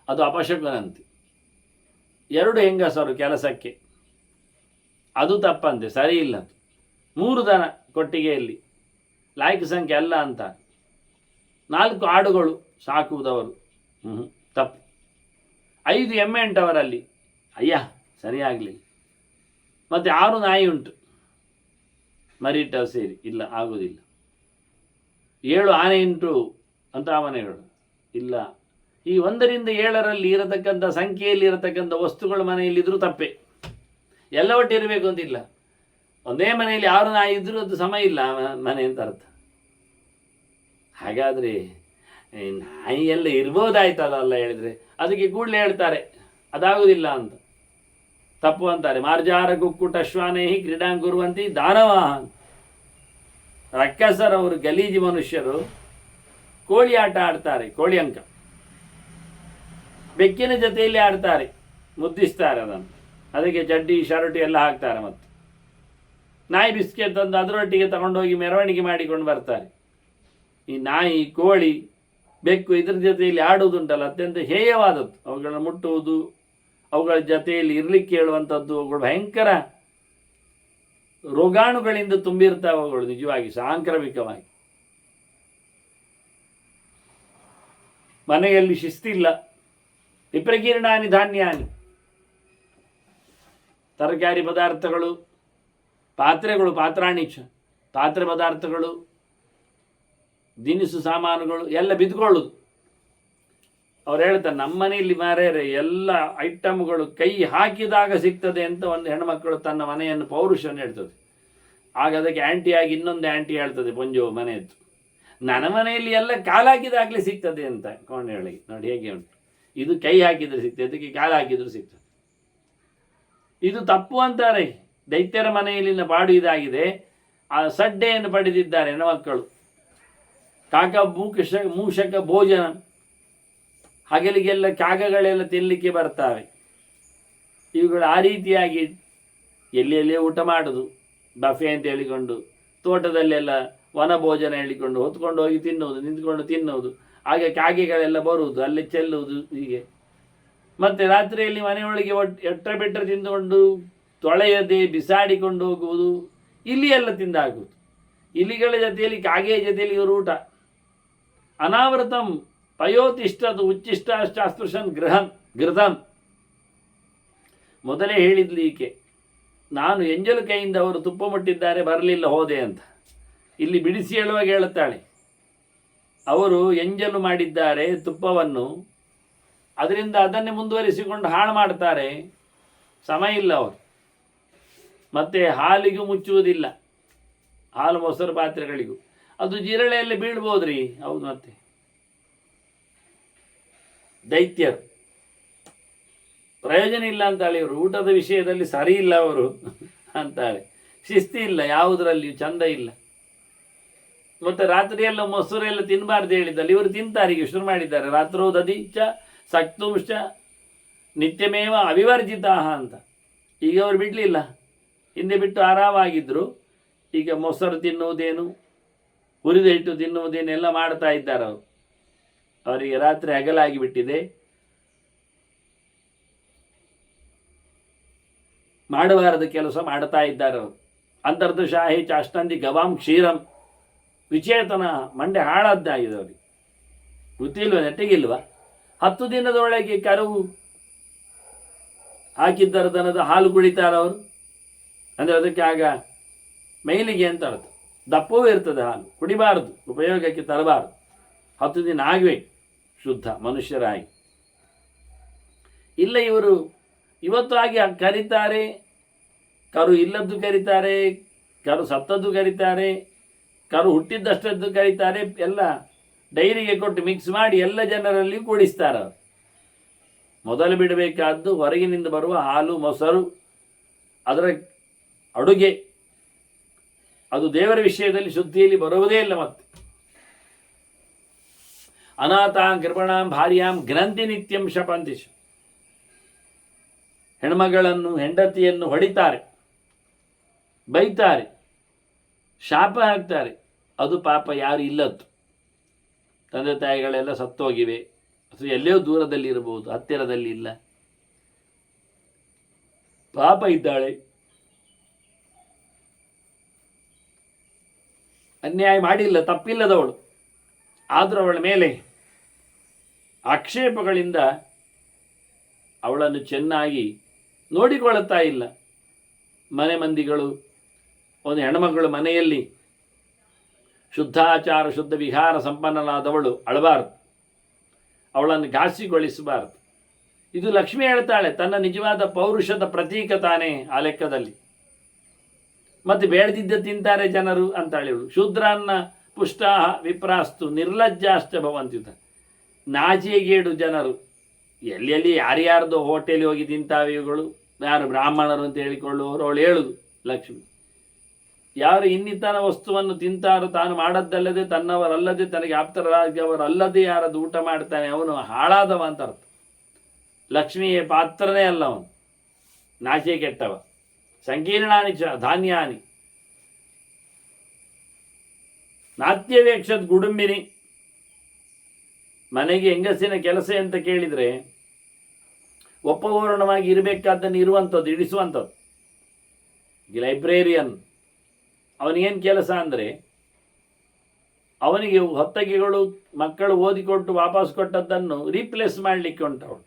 ಅದು ಅಪಶಕುನಂತೆ. 2 ಹೆಂಗಸರು ಕೆಲಸಕ್ಕೆ, ಅದು ತಪ್ಪಂತೆ, ಸರಿ ಇಲ್ಲ. 3 ದನ ಕೊಟ್ಟಿಗೆಯಲ್ಲಿ, ಲಾಯಕ ಸಂಖ್ಯೆ ಅಲ್ಲ ಅಂತ. 4 ಆಡುಗಳು ಸಾಕುವುದವರು, ತಪ್ಪು. 5 ಎಮ್ಮೆ ಉಂಟವರಲ್ಲಿ, ಅಯ್ಯ ಸರಿಯಾಗಲಿ. ಮತ್ತು 6 ನಾಯಿ ಉಂಟು ಮರಿಟ್ಟವು ಸೇರಿ, ಇಲ್ಲ ಆಗುವುದಿಲ್ಲ. 7 ಆನೆ ಉಂಟು ಅಂತ ಮನೆಗಳು, ಇಲ್ಲ. ಈ 1ರಿಂದ 7ರಲ್ಲಿ ಇರತಕ್ಕಂಥ ಸಂಖ್ಯೆಯಲ್ಲಿ ಇರತಕ್ಕಂಥ ವಸ್ತುಗಳು ಮನೆಯಲ್ಲಿದ್ದರೂ ತಪ್ಪೆ. ಎಲ್ಲ ಒಟ್ಟು ಇರಬೇಕು ಅಂತಿಲ್ಲ. ಒಂದೇ ಮನೆಯಲ್ಲಿ 6 ನಾಯಿ ಇದ್ದರೂ ಅದು ಸಮ ಇಲ್ಲ ಮನೆ ಅಂತ ಅರ್ಥ. ಹಾಗಾದರೆ ನಾಯಿ ಎಲ್ಲ ಇರ್ಬೋದಾಯ್ತಲ್ಲ ಹೇಳಿದರೆ, ಅದಕ್ಕೆ ಕೂಡಲೇ ಹೇಳ್ತಾರೆ ಅದಾಗುವುದಿಲ್ಲ ಅಂತ, ತಪ್ಪು ಅಂತಾರೆ. ಮಾರ್ಜಾರ ಕುಕ್ಕುಟ ಅಶ್ವಾನೇಹಿ ಕ್ರೀಡಾಂಗುರುವಂತಿ ದಾನವ. ರಕ್ಕಸರವರು ಗಲೀಜು ಮನುಷ್ಯರು ಕೋಳಿ ಆಟ ಆಡ್ತಾರೆ, ಕೋಳಿ ಅಂಕ. ಬೆಕ್ಕಿನ ಜೊತೆಯಲ್ಲಿ ಆಡ್ತಾರೆ, ಮುದ್ದಿಸ್ತಾರೆ ಅದನ್ನು, ಅದಕ್ಕೆ ಚಡ್ಡಿ ಶರ್ಟ್ ಎಲ್ಲ ಹಾಕ್ತಾರೆ. ಮತ್ತು ನಾಯಿ ಬಿಸ್ಕೆಟ್ ತಂದು ಅದರೊಟ್ಟಿಗೆ ತಗೊಂಡೋಗಿ ಮೆರವಣಿಗೆ ಮಾಡಿಕೊಂಡು ಬರ್ತಾರೆ. ಈ ನಾಯಿ, ಕೋಳಿ, ಬೆಕ್ಕು ಇದರ ಜೊತೆಯಲ್ಲಿ ಆಡುವುದುಂಟಲ್ಲ, ಅತ್ಯಂತ ಹೇಯವಾದದ್ದು. ಅವುಗಳನ್ನು ಮುಟ್ಟುವುದು, ಅವುಗಳ ಜೊತೆಯಲ್ಲಿ ಇರಲಿಕ್ಕೆ ಹೇಳುವಂಥದ್ದು, ಅವುಗಳು ಭಯಂಕರ ರೋಗಾಣುಗಳಿಂದ ತುಂಬಿರ್ತಾವೆ. ಅವುಗಳು ನಿಜವಾಗಿ ಸಾಂಕ್ರಾಮಿಕವಾಗಿ. ಮನೆಯಲ್ಲಿ ಶಿಸ್ತಿಲ್ಲ. ವಿಪ್ರಕೀರ್ಣಾನಿ ಧಾನ್ಯಾನಿ, ತರಕಾರಿ ಪದಾರ್ಥಗಳು, ಪಾತ್ರೆಗಳು, ಪಾತ್ರಾಣಿಚ, ಪಾತ್ರೆ ಪದಾರ್ಥಗಳು, ದಿನಿಸು ಸಾಮಾನುಗಳು ಎಲ್ಲ ಬಿದ್ದುಕೊಳ್ಳುದು. ಅವ್ರು ಹೇಳ್ತಾರೆ, ನಮ್ಮನೆಯಲ್ಲಿ ಮಾರೇರೆ ಎಲ್ಲ ಐಟಮ್ಗಳು ಕೈ ಹಾಕಿದಾಗ ಸಿಗ್ತದೆ ಅಂತ ಒಂದು ಹೆಣ್ಮಕ್ಕಳು ತನ್ನ ಮನೆಯನ್ನು ಪೌರುಷವನ್ನು ಹೇಳ್ತದೆ. ಆಗ ಅದಕ್ಕೆ ಆ್ಯಂಟಿಯಾಗಿ ಇನ್ನೊಂದು ಆ್ಯಂಟಿ ಹೇಳ್ತದೆ, ಪೊಂಜೋ ಮನೆಯದ್ದು, ನನ್ನ ಮನೆಯಲ್ಲಿ ಎಲ್ಲ ಕಾಲಾಕಿದಾಗಲೇ ಸಿಗ್ತದೆ ಅಂತ. ಕೋಣೆಯೊಳಗೆ ನೋಡಿ ಹೇಗೆ ಉಂಟು. ಇದು ಕೈ ಹಾಕಿದರೆ ಸಿಗ್ತದೆ, ಅದಕ್ಕೆ ಕಾಲು ಹಾಕಿದರೂ ಸಿಗ್ತದೆ. ಇದು ತಪ್ಪು ಅಂತಾರೆ. ದೈತ್ಯರ ಮನೆಯಲ್ಲಿನ ಪಾಡು ಇದಾಗಿದೆ. ಆ ಸಡ್ಡೆಯನ್ನು ಪಡೆದಿದ್ದಾರೆ ಹೆಣ್ಮಕ್ಕಳು. ಕಾಕ ಮೂಷಕ ಭೋಜನ, ಹಗಲಿಗೆಲ್ಲ ಕಾಗಗಳೆಲ್ಲ ತಿನ್ನಲಿಕ್ಕೆ ಬರ್ತಾವೆ. ಇವುಗಳು ಆ ರೀತಿಯಾಗಿ ಎಲ್ಲೆಲ್ಲೇ ಊಟ ಮಾಡೋದು, ಬಫೆ ಅಂತ ಹೇಳಿಕೊಂಡು, ತೋಟದಲ್ಲೆಲ್ಲ ವನ ಭೋಜನ ಹೇಳಿಕೊಂಡು ಹೊತ್ಕೊಂಡು ಹೋಗಿ ತಿನ್ನುವುದು, ನಿಂತ್ಕೊಂಡು ತಿನ್ನುವುದು, ಹಾಗೆ ಕಾಗೆಗಳೆಲ್ಲ ಬರುವುದು, ಅಲ್ಲಿ ಚೆಲ್ಲುವುದು. ಹೀಗೆ ಮತ್ತು ರಾತ್ರಿಯಲ್ಲಿ ಮನೆಯೊಳಗೆ ಎಟ್ಟ ಬೆಟ್ಟ ತಿಂದುಕೊಂಡು ತೊಳೆಯದೆ ಬಿಸಾಡಿಕೊಂಡು ಹೋಗುವುದು, ಇಲಿ ಎಲ್ಲ ತಿಂದಾಗುವುದು. ಇಲಿಗಳ ಜೊತೆಯಲ್ಲಿ, ಕಾಗೆಯ ಜೊತೆಯಲ್ಲಿ ಇವರು ಊಟ. ಅನಾವೃತಂ ಪಯೋತಿಷ್ಠದು ಉಚ್ಚಿಷ್ಟಾಸ್ಪೃಶನ್ ಗೃಹಂ. ಮೊದಲೇ ಹೇಳಿದ್ಲು ಈಕೆ, ನಾನು ಎಂಜಲು ಕೈಯಿಂದ ಅವರು ತುಪ್ಪ ಮುಟ್ಟಿದ್ದಾರೆ, ಬರಲಿಲ್ಲ, ಹೋದೆ ಅಂತ. ಇಲ್ಲಿ ಬಿಡಿಸಿ ಹೇಳುವಾಗ ಹೇಳುತ್ತಾಳೆ, ಅವರು ಎಂಜಲು ಮಾಡಿದ್ದಾರೆ ತುಪ್ಪವನ್ನು, ಅದರಿಂದ ಅದನ್ನೇ ಮುಂದುವರಿಸಿಕೊಂಡು ಹಾಳು ಮಾಡ್ತಾರೆ, ಸಮಯ ಇಲ್ಲ ಅವರು. ಮತ್ತು ಹಾಲಿಗೂ ಮುಚ್ಚುವುದಿಲ್ಲ, ಹಾಲು ಮೊಸರು ಪಾತ್ರೆಗಳಿಗೂ. ಅದು ಜಿರಳೆಯಲ್ಲಿ ಬೀಳ್ಬೋದ್ರಿ. ಹೌದು. ಮತ್ತೆ ದೈತ್ಯರು ಪ್ರಯೋಜನ ಇಲ್ಲ ಅಂತಾಳೆ. ಇವರು ಊಟದ ವಿಷಯದಲ್ಲಿ ಸರಿ ಇಲ್ಲ ಅವರು ಅಂತಾಳೆ. ಶಿಸ್ತಿ ಇಲ್ಲ, ಯಾವುದರಲ್ಲಿಯೂ ಚಂದ ಇಲ್ಲ. ಮತ್ತು ರಾತ್ರಿಯೆಲ್ಲ ಮೊಸರೆಲ್ಲ ತಿನ್ನಬಾರ್ದು ಹೇಳಿದ್ದಲ್ಲಿ ಇವರು ತಿಂತಾರೆ. ಈಗ ಶುರು ಮಾಡಿದ್ದಾರೆ, ರಾತ್ರೋ ದಧಿಚ ಸಕ್ತುಂಶ ನಿತ್ಯಮೇವ ಅವಿವರ್ಜಿತಾ ಅಂತ. ಈಗ ಅವರು ಬಿಡಲಿಲ್ಲ, ಹಿಂದೆ ಬಿಟ್ಟು ಆರಾಮಾಗಿದ್ದರು. ಈಗ ಮೊಸರು ತಿನ್ನುವುದೇನು, ಹುರಿದ ಹಿಟ್ಟು ತಿನ್ನುವುದೇನೆಲ್ಲ ಮಾಡ್ತಾ ಇದ್ದಾರೆ ಅವರು. ಅವರಿಗೆ ರಾತ್ರಿ ಹಗಲಾಗಿ ಬಿಟ್ಟಿದೆ. ಮಾಡಬಾರದ ಕೆಲಸ ಮಾಡ್ತಾ ಇದ್ದಾರೆ ಅವರು. ಅಂತರ್ದಶಾಹಿ ಚಾಷ್ಟಂದಿ ಗವಾಂ ಕ್ಷೀರಂ. ವಿಚೇತನ ಮಂಡೆ ಹಾಳದ್ದಾಗಿದೆ ಅವರಿಗೆ. ಗೊತ್ತಿಲ್ವ, ನೆಟ್ಟಿಗಿಲ್ವ? 10 ದಿನದೊಳಗೆ ಕರುವು ಹಾಕಿದ್ದರ ದನದ ಹಾಲು ಕುಡಿತಾರವರು. ಅಂದರೆ ಅದಕ್ಕೆ ಆಗ ಮೈಲಿಗೆ ಅಂತ ಅರ್ಥ. ದಪ್ಪವೂ ಇರ್ತದೆ ಹಾಲು, ಕುಡಿಬಾರದು, ಉಪಯೋಗಕ್ಕೆ ತರಬಾರದು. 10 ದಿನ ಆಗಬೇಕು ಶುದ್ಧ ಮನುಷ್ಯರಾಗಿ. ಇಲ್ಲ, ಇವರು ಇವತ್ತು ಆಗಿ ಕರೀತಾರೆ, ಕರು ಇಲ್ಲದ್ದು ಕರೀತಾರೆ, ಕರು ಸತ್ತದ್ದು ಕರೀತಾರೆ, ಕರು ಹುಟ್ಟಿದ್ದಷ್ಟದ್ದು ಕರೀತಾರೆ. ಎಲ್ಲ ಡೈರಿಗೆ ಕೊಟ್ಟು ಮಿಕ್ಸ್ ಮಾಡಿ ಎಲ್ಲ ಜನರಲ್ಲಿ ಕೂಡಿಸ್ತಾರೆ ಅವರು. ಮೊದಲು ಬಿಡಬೇಕಾದ್ದು ಹೊರಗಿನಿಂದ ಬರುವ ಹಾಲು ಮೊಸರು, ಅದರ ಅಡುಗೆ, ಅದು ದೇವರ ವಿಷಯದಲ್ಲಿ ಶುದ್ಧಿಯಲ್ಲಿ ಬರುವುದೇ ಇಲ್ಲ. ಮತ್ತೆ ಅನಾಥಾಂ ಕೃಪಣಾಂ ಭಾರ್ಯಾಂ ಗ್ರಂಥಿ ನಿತ್ಯಂ ಶಪಂತಿಷ. ಹೆಣ್ಮಗಳನ್ನು, ಹೆಂಡತಿಯನ್ನು ಹೊಡಿತಾರೆ, ಬೈತಾರೆ, ಶಾಪ ಹಾಕ್ತಾರೆ. ಅದು ಪಾಪ ಯಾರು ಇಲ್ಲದ್ದು. ತಂದೆ ತಾಯಿಗಳೆಲ್ಲ ಸತ್ತೋಗಿವೆ, ಅಥವಾ ಎಲ್ಲೋ ದೂರದಲ್ಲಿ ಇರಬಹುದು, ಹತ್ತಿರದಲ್ಲಿ ಇಲ್ಲ. ಪಾಪ ಇದ್ದಾಳೆ, ಅನ್ಯಾಯ ಮಾಡಿಲ್ಲ, ತಪ್ಪಿಲ್ಲದವಳು. ಆದರೂ ಅವಳ ಮೇಲೆ ಆಕ್ಷೇಪಗಳಿಂದ ಅವಳನ್ನು ಚೆನ್ನಾಗಿ ನೋಡಿಕೊಳ್ಳುತ್ತಾ ಇಲ್ಲ ಮನೆ ಮಂದಿಗಳು. ಒಂದು ಹೆಣ್ಮಗಳು ಮನೆಯಲ್ಲಿ ಶುದ್ಧಾಚಾರ ಶುದ್ಧ ವಿಹಾರ ಸಂಪನ್ನನಾದವಳು ಅಳಬಾರದು, ಅವಳನ್ನು ಘಾಸಿಗೊಳಿಸಬಾರದು. ಇದು ಲಕ್ಷ್ಮಿ ಹೇಳ್ತಾಳೆ, ತನ್ನ ನಿಜವಾದ ಪೌರುಷದ ಪ್ರತೀಕ ತಾನೇ ಆ ಲೆಕ್ಕದಲ್ಲಿ. ಮತ್ತು ಬೇಡದಿದ್ದ ತಿಂತಾರೆ ಜನರು ಅಂತಾಳೆ ಇವಳು. ಶೂದ್ರಾನ್ನ ಪುಷ್ಟಾ ವಿಪ್ರಾಸ್ತು ನಿರ್ಲಜ್ಜಾಷ್ಟ ಭವಂತ್ಯುತ. ನಾಚಿಕೆಗೇಡು ಜನರು. ಎಲ್ಲೆಲ್ಲಿ ಯಾರ್ಯಾರ್ದೋ ಹೋಟೆಲ್ ಹೋಗಿ ತಿಂತಾವೆ ಇವುಗಳು. ಯಾರು ಬ್ರಾಹ್ಮಣರು ಅಂತ ಹೇಳಿಕೊಳ್ಳುವವರು ಅವಳು ಹೇಳುದು ಲಕ್ಷ್ಮಿ. ಯಾರು ಇನ್ನಿತರ ವಸ್ತುವನ್ನು ತಿಂತಾರೋ ತಾನು ಮಾಡದ್ದಲ್ಲದೆ ತನ್ನವರಲ್ಲದೆ ತನಗೆ ಆಪ್ತರಾಗಿಯವರಲ್ಲದೆ ಯಾರದು ಊಟ ಮಾಡ್ತಾನೆ ಅವನು ಹಾಳಾದವ ಅಂತ ಅರ್ಥ. ಲಕ್ಷ್ಮಿಯ ಪಾತ್ರನೇ ಅಲ್ಲ ಅವನು, ನಾಶೆ ಕೆಟ್ಟವ. ಸಂಕೀರ್ಣಾನಿ ಚ ಧಾನ್ಯಾನಿ ನಾತ್ಯವೇಕ್ಷದ್ ಗುಡುಂಬಿನಿ. ಮನೆಗೆ ಹೆಂಗಸಿನ ಕೆಲಸ ಅಂತ ಕೇಳಿದರೆ ಒಪ್ಪಪೂರ್ಣವಾಗಿ ಇರಬೇಕಾದ್ದನ್ನು ಇರುವಂಥದ್ದು, ಇಡಿಸುವಂಥದ್ದು. ಈ ಲೈಬ್ರೇರಿಯನ್ ಅವನಿಗೇನು ಕೆಲಸ ಅಂದರೆ ಅವನಿಗೆ ಹೊತ್ತಗೆಗಳು ಮಕ್ಕಳು ಓದಿಕೊಟ್ಟು ವಾಪಸ್ ಕೊಟ್ಟದ್ದನ್ನು ರೀಪ್ಲೇಸ್ ಮಾಡಲಿಕ್ಕೆ ಉಂಟವನು,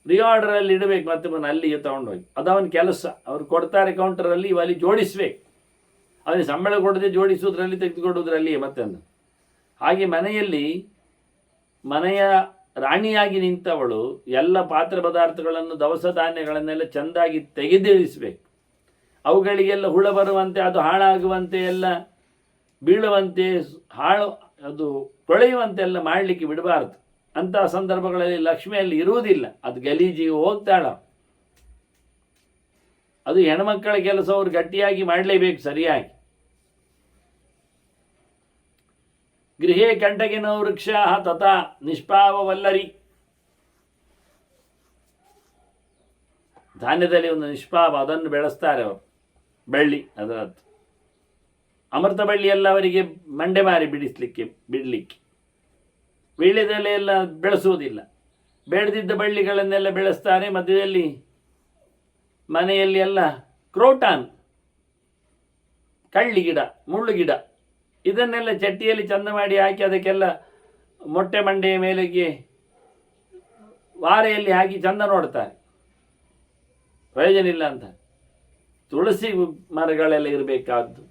ರಿಆರ್ಡರಲ್ಲಿ ಇಡಬೇಕು, ಮತ್ತೆ ಅಲ್ಲಿಗೆ ತೊಗೊಂಡೋಗಿ. ಅದು ಅವನ ಕೆಲಸ. ಅವ್ರು ಕೊಡ್ತಾರೆ ಕೌಂಟರಲ್ಲಿ, ಅಲ್ಲಿ ಜೋಡಿಸ್ಬೇಕು. ಅವನಿಗೆ ಸಂಬಳ ಕೊಡದೆ ಜೋಡಿಸುವುದರಲ್ಲಿ ತೆಗೆದುಕೊಡುವುದರಲ್ಲಿ ಮತ್ತೊಂದು. ಹಾಗೆ ಮನೆಯಲ್ಲಿ ಮನೆಯ ರಾಣಿಯಾಗಿ ನಿಂತವಳು ಎಲ್ಲ ಪಾತ್ರ ಪದಾರ್ಥಗಳನ್ನು, ದವಸ ಧಾನ್ಯಗಳನ್ನೆಲ್ಲ ಚೆಂದಾಗಿ ತೆಗೆದಿರಿಸಬೇಕು. ಅವುಗಳಿಗೆಲ್ಲ ಹುಳ ಬರುವಂತೆ, ಅದು ಹಾಳಾಗುವಂತೆ, ಎಲ್ಲ ಬೀಳುವಂತೆ, ಅದು ತೊಳೆಯುವಂತೆ ಎಲ್ಲ ಮಾಡಲಿಕ್ಕೆ ಬಿಡಬಾರ್ದು. ಅಂತಹ ಸಂದರ್ಭಗಳಲ್ಲಿ ಲಕ್ಷ್ಮಿಯಲ್ಲಿ ಇರುವುದಿಲ್ಲ, ಅದು ಗಲೀಜಿಗೆ ಹೋಗ್ತಾಳ. ಅದು ಹೆಣ್ಮಕ್ಕಳ ಕೆಲಸ, ಅವರು ಗಟ್ಟಿಯಾಗಿ ಮಾಡಲೇಬೇಕು ಸರಿಯಾಗಿ. ಗೃಹೇ ಕಂಟಕಿನೋ ವೃಕ್ಷ ತಥಾ ನಿಷ್ಪಾವವಲ್ಲರಿ. ಧಾನ್ಯದಲ್ಲಿ ಒಂದು ನಿಷ್ಪಾವ, ಅದನ್ನು ಬೆಳೆಸ್ತಾರೆ ಅವರು, ಬಳ್ಳಿ. ಅದರ ಅಮೃತ ಬಳ್ಳಿಯೆಲ್ಲ ಅವರಿಗೆ ಮಂಡೆ ಮಾರಿ ಬಿಡಲಿಕ್ಕೆ. ವೀಳ್ಯದೆಲೆ ಎಲ್ಲ ಬೆಳೆಸುವುದಿಲ್ಲ, ಬೆಳೆದಿದ್ದ ಬಳ್ಳಿಗಳನ್ನೆಲ್ಲ ಬೆಳೆಸ್ತಾರೆ. ಮಧ್ಯದಲ್ಲಿ ಮನೆಯಲ್ಲಿ ಎಲ್ಲ ಕ್ರೋಟಾನ್, ಕಳ್ಳಿ ಗಿಡ, ಮುಳ್ಳು ಗಿಡ, ಇದನ್ನೆಲ್ಲ ಚಟ್ಟಿಯಲ್ಲಿ ಚಂದ ಮಾಡಿ ಹಾಕಿ ಅದಕ್ಕೆಲ್ಲ ಮೊಟ್ಟೆ ಮಂಡೆಯ ಮೇಲೆಗೆ ವಾರೆಯಲ್ಲಿ ಹಾಕಿ ಚಂದ ನೋಡ್ತಾರೆ. ಪ್ರಯೋಜನ ಇಲ್ಲ ಅಂತ. ತುಳಸಿ ಮರಗಳೆಲ್ಲ ಇರಬೇಕಾದ್ದು.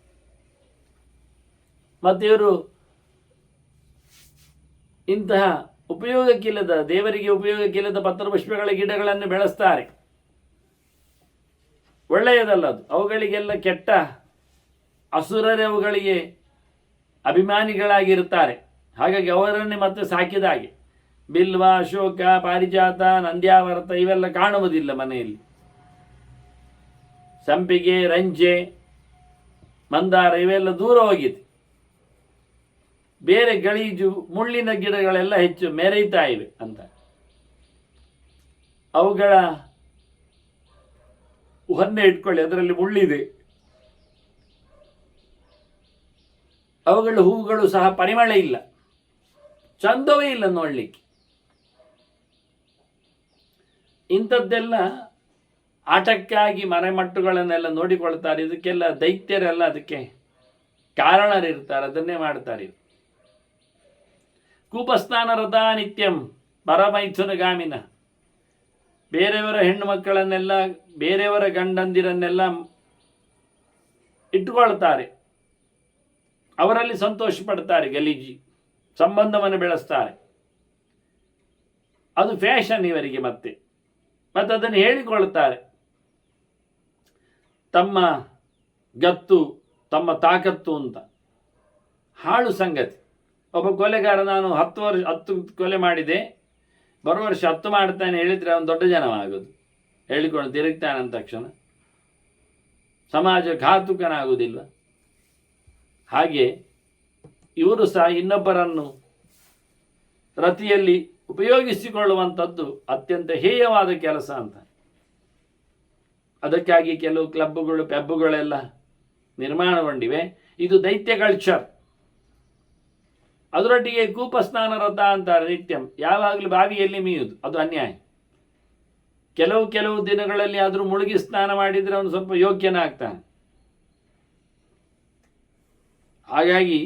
ಮತ್ತು ಇವರು ಇಂತಹ ಉಪಯೋಗಕ್ಕಿಲ್ಲದ, ದೇವರಿಗೆ ಉಪಯೋಗಕ್ಕಿಲ್ಲದ ಪತ್ರಪುಷ್ಪಗಳ ಗಿಡಗಳನ್ನು ಬೆಳೆಸ್ತಾರೆ. ಒಳ್ಳೆಯದಲ್ಲ ಅದು. ಅವುಗಳಿಗೆಲ್ಲ ಕೆಟ್ಟ ಅಸುರರೇ ಅವುಗಳಿಗೆ ಅಭಿಮಾನಿಗಳಾಗಿರುತ್ತಾರೆ. ಹಾಗಾಗಿ ಅವರನ್ನೇ ಮತ್ತೆ ಸಾಕಿದ ಹಾಗೆ. ಬಿಲ್ವ, ಅಶೋಕ, ಪಾರಿಜಾತ, ನಂದ್ಯಾವರತ ಇವೆಲ್ಲ ಕಾಣುವುದಿಲ್ಲ ಮನೆಯಲ್ಲಿ. ಸಂಪಿಗೆ, ರಂಜೆ, ಮಂದಾರ ಇವೆಲ್ಲ ದೂರ ಹೋಗಿದೆ. ಬೇರೆ ಗಲೀಜು ಮುಳ್ಳಿನ ಗಿಡಗಳೆಲ್ಲ ಹೆಚ್ಚು ಮೆರೆಯುತ್ತಾ ಇವೆ ಅಂತ. ಅವುಗಳ ಹೊನ್ನೆ ಇಟ್ಕೊಳ್ಳಿ, ಅದರಲ್ಲಿ ಮುಳ್ಳಿದೆ. ಅವುಗಳ ಹೂವುಗಳು ಸಹ ಪರಿಮಳ ಇಲ್ಲ, ಚಂದವೇ ಇಲ್ಲ ನೋಡಲಿಕ್ಕೆ. ಇಂಥದ್ದೆಲ್ಲ ಆಟಕ್ಕಾಗಿ ಮನೆಮಟ್ಟುಗಳನ್ನೆಲ್ಲ ನೋಡಿಕೊಳ್ತಾರೆ. ಇದಕ್ಕೆಲ್ಲ ದೈತ್ಯರೆಲ್ಲ ಅದಕ್ಕೆ ಕಾರಣರಿರ್ತಾರೆ, ಅದನ್ನೇ ಮಾಡ್ತಾರೆ. ಕೂಪಸ್ನಾನ ರಥ ನಿತ್ಯಂ ಪರಮೈಥುನಗಾಮಿನ. ಬೇರೆಯವರ ಹೆಣ್ಣು ಮಕ್ಕಳನ್ನೆಲ್ಲ, ಬೇರೆಯವರ ಗಂಡಂದಿರನ್ನೆಲ್ಲ ಇಟ್ಟುಕೊಳ್ತಾರೆ, ಅವರಲ್ಲಿ ಸಂತೋಷ ಪಡ್ತಾರೆ, ಗಲೀಜಿ ಸಂಬಂಧವನ್ನು ಬೆಳೆಸ್ತಾರೆ. ಅದು ಫ್ಯಾಷನ್ ಇವರಿಗೆ. ಮತ್ತೆ ಅದನ್ನು ಹೇಳಿಕೊಳ್ತಾರೆ, ತಮ್ಮ ಗತ್ತು, ತಮ್ಮ ತಾಕತ್ತು ಅಂತ. ಹಾಳು ಸಂಗತಿ. ಒಬ್ಬ ಕೊಲೆಗಾರ, ನಾನು 10 ಕೊಲೆ ಮಾಡಿದೆ, ಬರೋ ವರ್ಷ 10 ಮಾಡ್ತಾನೆ ಹೇಳಿದರೆ ಅವನು ದೊಡ್ಡ ಜನವಾಗೋದು. ಹೇಳಿಕೊಂಡು ತಿರುಗ್ತಾನೆ ಅಂದ ತಕ್ಷಣ ಸಮಾಜ ಘಾತುಕನಾಗುವುದಿಲ್ಲ. ಹಾಗೆ ಇವರು ಸಹ ಇನ್ನೊಬ್ಬರನ್ನು ರತಿಯಲ್ಲಿ ಉಪಯೋಗಿಸಿಕೊಳ್ಳುವಂಥದ್ದು ಅತ್ಯಂತ ಹೇಯವಾದ ಕೆಲಸ ಅಂತ. ಅದಕ್ಕಾಗಿ ಕೆಲವು ಕ್ಲಬ್ಗಳು, ಪೆಬ್ಬುಗಳೆಲ್ಲ ನಿರ್ಮಾಣಗೊಂಡಿವೆ. ಇದು ದೈತ್ಯ ಕಲ್ಚರ್. ಅದರೊಟ್ಟಿಗೆ ಕೂಪಸ್ನಾನ ರಥ ಅಂತಾರೆ ನಿತ್ಯಂ, ಯಾವಾಗಲೂ ಬಾವಿಯಲ್ಲಿ ಮೀಯುವುದು. ಅದು ಅನ್ಯಾಯ. ಕೆಲವು ದಿನಗಳಲ್ಲಿ ಆದರೂ ಮುಳುಗಿ ಸ್ನಾನ ಮಾಡಿದರೆ ಅವನು ಸ್ವಲ್ಪ ಯೋಗ್ಯನಾಗ್ತಾನೆ. ಹಾಗಾಗಿ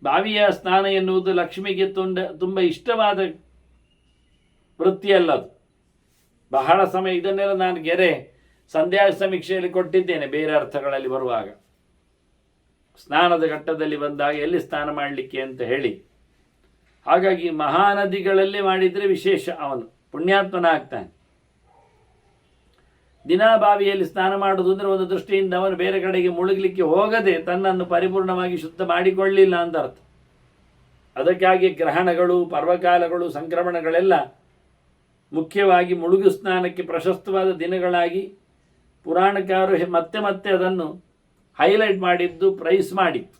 ಬಾವಿಯ ಸ್ನಾನ ಎನ್ನುವುದು ಲಕ್ಷ್ಮಿಗೆ ತುಂಬ ಇಷ್ಟವಾದ ವೃತ್ತಿಯಲ್ಲದು. ಬಹಳ ಸಮಯ ಇದನ್ನೆಲ್ಲ ನಾನು ಸಂಧ್ಯಾ ಸಮೀಕ್ಷೆಯಲ್ಲಿ ಕೊಟ್ಟಿದ್ದೇನೆ, ಬೇರೆ ಅರ್ಥಗಳಲ್ಲಿ ಬರುವಾಗ. ಸ್ನಾನದ ಘಟ್ಟದಲ್ಲಿ ಬಂದಾಗ ಎಲ್ಲಿ ಸ್ನಾನ ಮಾಡಲಿಕ್ಕೆ ಅಂತ ಹೇಳಿ. ಹಾಗಾಗಿ ಮಹಾನದಿಗಳಲ್ಲೇ ಮಾಡಿದರೆ ವಿಶೇಷ, ಅವನು ಪುಣ್ಯಾತ್ಮನ ಆಗ್ತಾನೆ. ದಿನಾ ಬಾವಿಯಲ್ಲಿ ಸ್ನಾನ ಮಾಡುವುದು ಅಂದರೆ ಒಂದು ದೃಷ್ಟಿಯಿಂದ ಅವನು ಬೇರೆ ಕಡೆಗೆ ಮುಳುಗಲಿಕ್ಕೆ ಹೋಗದೆ ತನ್ನನ್ನು ಪರಿಪೂರ್ಣವಾಗಿ ಶುದ್ಧ ಮಾಡಿಕೊಳ್ಳಿಲ್ಲ ಅಂತ ಅರ್ಥ. ಅದಕ್ಕಾಗಿ ಗ್ರಹಣಗಳು, ಪರ್ವಕಾಲಗಳು, ಸಂಕ್ರಮಣಗಳೆಲ್ಲ ಮುಖ್ಯವಾಗಿ ಮುಳುಗು ಸ್ನಾನಕ್ಕೆ ಪ್ರಶಸ್ತವಾದ ದಿನಗಳಾಗಿ ಪುರಾಣಕಾರರು ಮತ್ತೆ ಅದನ್ನು ಹೈಲೈಟ್ ಮಾಡಿದ್ದು, ಪ್ರೈಸ್ ಮಾಡಿತ್ತು.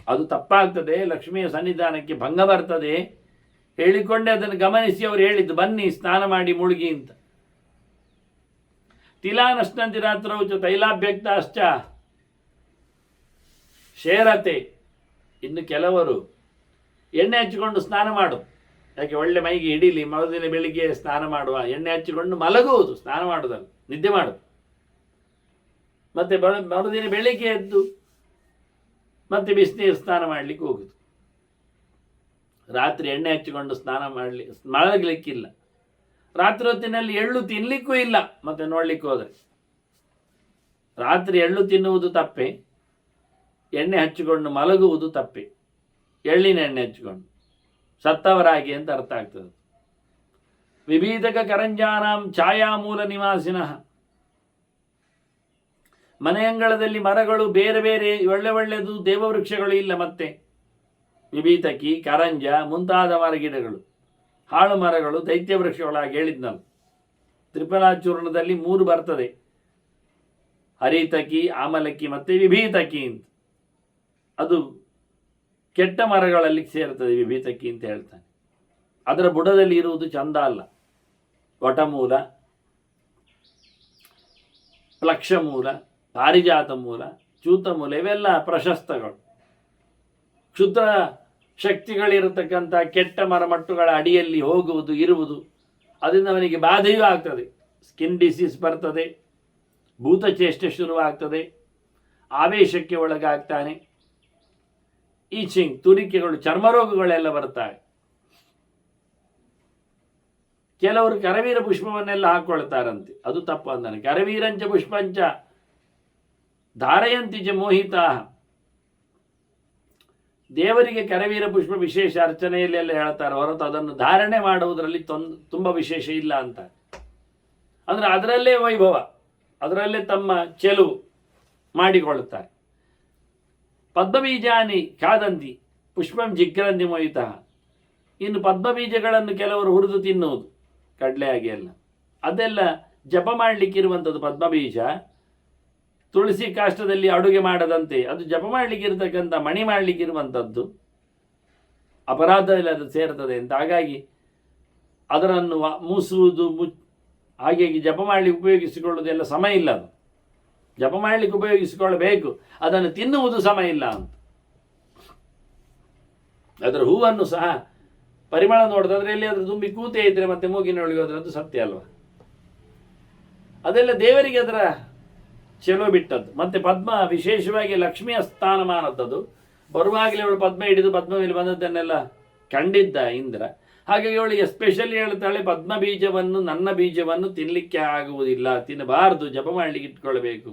ಅದು ತಪ್ಪಾಗ್ತದೆ, ಲಕ್ಷ್ಮಿಯ ಸನ್ನಿಧಾನಕ್ಕೆ ಭಂಗ ಬರ್ತದೆ ಹೇಳಿಕೊಂಡೆ ಅದನ್ನು ಗಮನಿಸಿ ಅವರು ಹೇಳಿದ್ದು, ಬನ್ನಿ ಸ್ನಾನ ಮಾಡಿ ಮುಳುಗಿ ಅಂತ. ತಿಲಾನಶ್ನಂತಿ ರಾತ್ರೌಚ ತೈಲಾಭ್ಯಕ್ತಾಶ್ಚ ಶೇರತೆ. ಇನ್ನು ಕೆಲವರು ಎಣ್ಣೆ ಹಚ್ಚಿಕೊಂಡು ಸ್ನಾನ ಮಾಡು, ಯಾಕೆ ಒಳ್ಳೆ ಮೈಗೆ ಹಿಡೀಲಿ, ಮರುದಿನ ಬೆಳಿಗ್ಗೆ ಸ್ನಾನ ಮಾಡುವ, ಎಣ್ಣೆ ಹಚ್ಚಿಕೊಂಡು ಮಲಗುವುದು, ಸ್ನಾನ ಮಾಡುವುದಲ್ಲ, ನಿದ್ದೆ ಮಾಡುದು. ಮತ್ತೆ ಮರುದಿನ ಬೆಳಿಗ್ಗೆ ಎದ್ದು ಮತ್ತೆ ಬಿಸಿನೀರು ಸ್ನಾನ ಮಾಡಲಿಕ್ಕೆ ಹೋಗುದು. ರಾತ್ರಿ ಎಣ್ಣೆ ಹಚ್ಚಿಕೊಂಡು ಸ್ನಾನ ಮಲಗಲಿಕ್ಕಿಲ್ಲ, ರಾತ್ರಿ ಹೊತ್ತಿನಲ್ಲಿ ಎಳ್ಳು ತಿನ್ನಲಿಕ್ಕೂ ಇಲ್ಲ. ಮತ್ತೆ ನೋಡ್ಲಿಕ್ಕೆ ಹೋದರೆ ರಾತ್ರಿ ಎಳ್ಳು ತಿನ್ನುವುದು ತಪ್ಪೆ, ಎಣ್ಣೆ ಹಚ್ಚಿಕೊಂಡು ಮಲಗುವುದು ತಪ್ಪೆ. ಎಳ್ಳಿನ ಎಣ್ಣೆ ಹಚ್ಚಿಕೊಂಡು ಸತ್ತವರಾಗಿ ಅಂತ ಅರ್ಥ ಆಗ್ತದೆ. ವಿಭೀತಕ ಕರಂಜಾನಾಂ ಛಾಯಾಮೂಲ ನಿವಾಸಿನಃ. ಮನೆಯಂಗಳದಲ್ಲಿ ಮರಗಳು ಬೇರೆ ಬೇರೆ ಒಳ್ಳೆ ಒಳ್ಳೆಯದು ದೇವವೃಕ್ಷಗಳು ಇಲ್ಲ. ಮತ್ತೆ ವಿಭೀತಕಿ, ಕರಂಜ ಮುಂತಾದ ಮರಗಿಡಗಳು, ಹಾಳು ಮರಗಳು ದೈತ್ಯ ವೃಕ್ಷಗಳಾಗಿ ಹೇಳಿದ್ನಲ್ಲ. ತ್ರಿಫಲಾಚೂರ್ಣದಲ್ಲಿ 3 ಬರ್ತದೆ, ಹರಿತಕಿ, ಆಮಲಕಿ ಮತ್ತು ವಿಭೀತಕಿ ಅಂತ. ಅದು ಕೆಟ್ಟ ಮರಗಳಲ್ಲಿ ಸೇರ್ತದೆ ವಿಭೀತಕಿ ಅಂತ ಹೇಳ್ತಾನೆ. ಅದರ ಬುಡದಲ್ಲಿ ಇರುವುದು ಚಂದ ಅಲ್ಲ. ವಟಮೂಲ, ಪ್ಲಕ್ಷಮೂಲ, ಪಾರಿಜಾತ ಮೂಲ, ಚೂತಮೂಲ ಇವೆಲ್ಲ ಪ್ರಶಸ್ತಗಳು. ಕ್ಷುದ್ರ ಶಕ್ತಿಗಳಿರತಕ್ಕಂಥ ಕೆಟ್ಟ ಮರಮಟ್ಟುಗಳ ಅಡಿಯಲ್ಲಿ ಹೋಗುವುದು ಇರುವುದು, ಅದರಿಂದ ಅವನಿಗೆ ಬಾಧೆಯೂ ಆಗ್ತದೆ. ಸ್ಕಿನ್ ಡಿಸೀಸ್ ಬರ್ತದೆ, ಭೂತಚೇಷ್ಟೆ ಶುರುವಾಗ್ತದೆ, ಆವೇಶಕ್ಕೆ ಒಳಗಾಗ್ತಾನೆ, ಈಚಿಂಗ್ ತುರಿಕೆಗಳು, ಚರ್ಮರೋಗಗಳೆಲ್ಲ ಬರ್ತವೆ. ಕೆಲವರು ಕರವೀರ ಪುಷ್ಪವನ್ನೆಲ್ಲ ಹಾಕೊಳ್ತಾರಂತೆ, ಅದು ತಪ್ಪು ಅಂತಾನೆ. ಕರವೀರಂಚ ಪುಷ್ಪಂಚ ಧಾರಯಂತಿ ಚ ಮೋಹಿತಾ. ದೇವರಿಗೆ ಕರವೀರ ಪುಷ್ಪ ವಿಶೇಷ ಅರ್ಚನೆಯಲ್ಲಿ ಎಲ್ಲ ಹೇಳ್ತಾರೆ ಹೊರತು ಅದನ್ನು ಧಾರಣೆ ಮಾಡುವುದರಲ್ಲಿ ತುಂಬ ವಿಶೇಷ ಇಲ್ಲ ಅಂತ. ಅಂದರೆ ಅದರಲ್ಲೇ ವೈಭವ, ಅದರಲ್ಲೇ ತಮ್ಮ ಚೆಲುವು ಮಾಡಿಕೊಳ್ಳುತ್ತಾರೆ. ಪದ್ಮಬೀಜಾನಿ ಖಾದಂತಿ ಪುಷ್ಪಂ ಜಿಗ್ರಂದಿ ಮೋಹಿತಃ. ಇನ್ನು ಪದ್ಮಬೀಜಗಳನ್ನು ಕೆಲವರು ಹುರಿದು ತಿನ್ನುವುದು, ಕಡಲೆ ಹಾಗೆ ಎಲ್ಲ, ಅದೆಲ್ಲ ಜಪ ಮಾಡಲಿಕ್ಕಿರುವಂಥದ್ದು. ಪದ್ಮಬೀಜ ತುಳಸಿ ಕಾಷ್ಟದಲ್ಲಿ ಅಡುಗೆ ಮಾಡದಂತೆ ಅದು ಜಪ ಮಾಡಲಿಕ್ಕಿರ್ತಕ್ಕಂಥ, ಮಣಿ ಮಾಡಲಿಕ್ಕಿರುವಂಥದ್ದು, ಅಪರಾಧ ಎಲ್ಲ ಅದು ಸೇರ್ತದೆ ಅಂತ. ಹಾಗಾಗಿ ಅದನ್ನು ಮೂಸುವುದು, ಹಾಗೆ ಜಪ ಮಾಡಲಿಕ್ಕೆ ಉಪಯೋಗಿಸಿಕೊಳ್ಳುವುದೆಲ್ಲ ಸಮಯ ಇಲ್ಲ. ಅದು ಜಪ ಮಾಡಲಿಕ್ಕೆ ಉಪಯೋಗಿಸಿಕೊಳ್ಳಬೇಕು, ಅದನ್ನು ತಿನ್ನುವುದು ಸಮಯ ಇಲ್ಲ ಅಂತ. ಅದರ ಹೂವನ್ನು ಸಹ ಪರಿಮಳ ನೋಡಿದ್ರೆ ಅದರಲ್ಲಿ ಅದು ತುಂಬಿ ಕೂತೆ ಇದ್ರೆ ಮತ್ತೆ ಮೂಗಿನೊಳಗೆ ಹೋದ್ರೆ ಅದು ಸತ್ಯ ಅಲ್ವಾ. ಅದೆಲ್ಲ ದೇವರಿಗೆ ಅದರ ಚೆಲುವ ಬಿಟ್ಟದ್ದು. ಮತ್ತೆ ಪದ್ಮ ವಿಶೇಷವಾಗಿ ಲಕ್ಷ್ಮಿಯ ಸ್ಥಾನಮಾನದ್ದು. ಬರುವಾಗಲೇ ಅವಳು ಪದ್ಮ ಹಿಡಿದು ಪದ್ಮ ಮೇಲೆ ಬಂದದ್ದನ್ನೆಲ್ಲ ಕಂಡಿದ್ದ ಇಂದ್ರ. ಹಾಗಾಗಿ ಅವಳು ಎಸ್ಪೆಷಲಿ ಹೇಳ್ತಾಳೆ, ಪದ್ಮ ಬೀಜವನ್ನು, ನನ್ನ ಬೀಜವನ್ನು ತಿನ್ನಲಿಕ್ಕೆ ಆಗುವುದಿಲ್ಲ, ತಿನ್ನಬಾರ್ದು, ಜಪ ಮಾಡಲಿಕ್ಕೆ ಇಟ್ಕೊಳ್ಬೇಕು,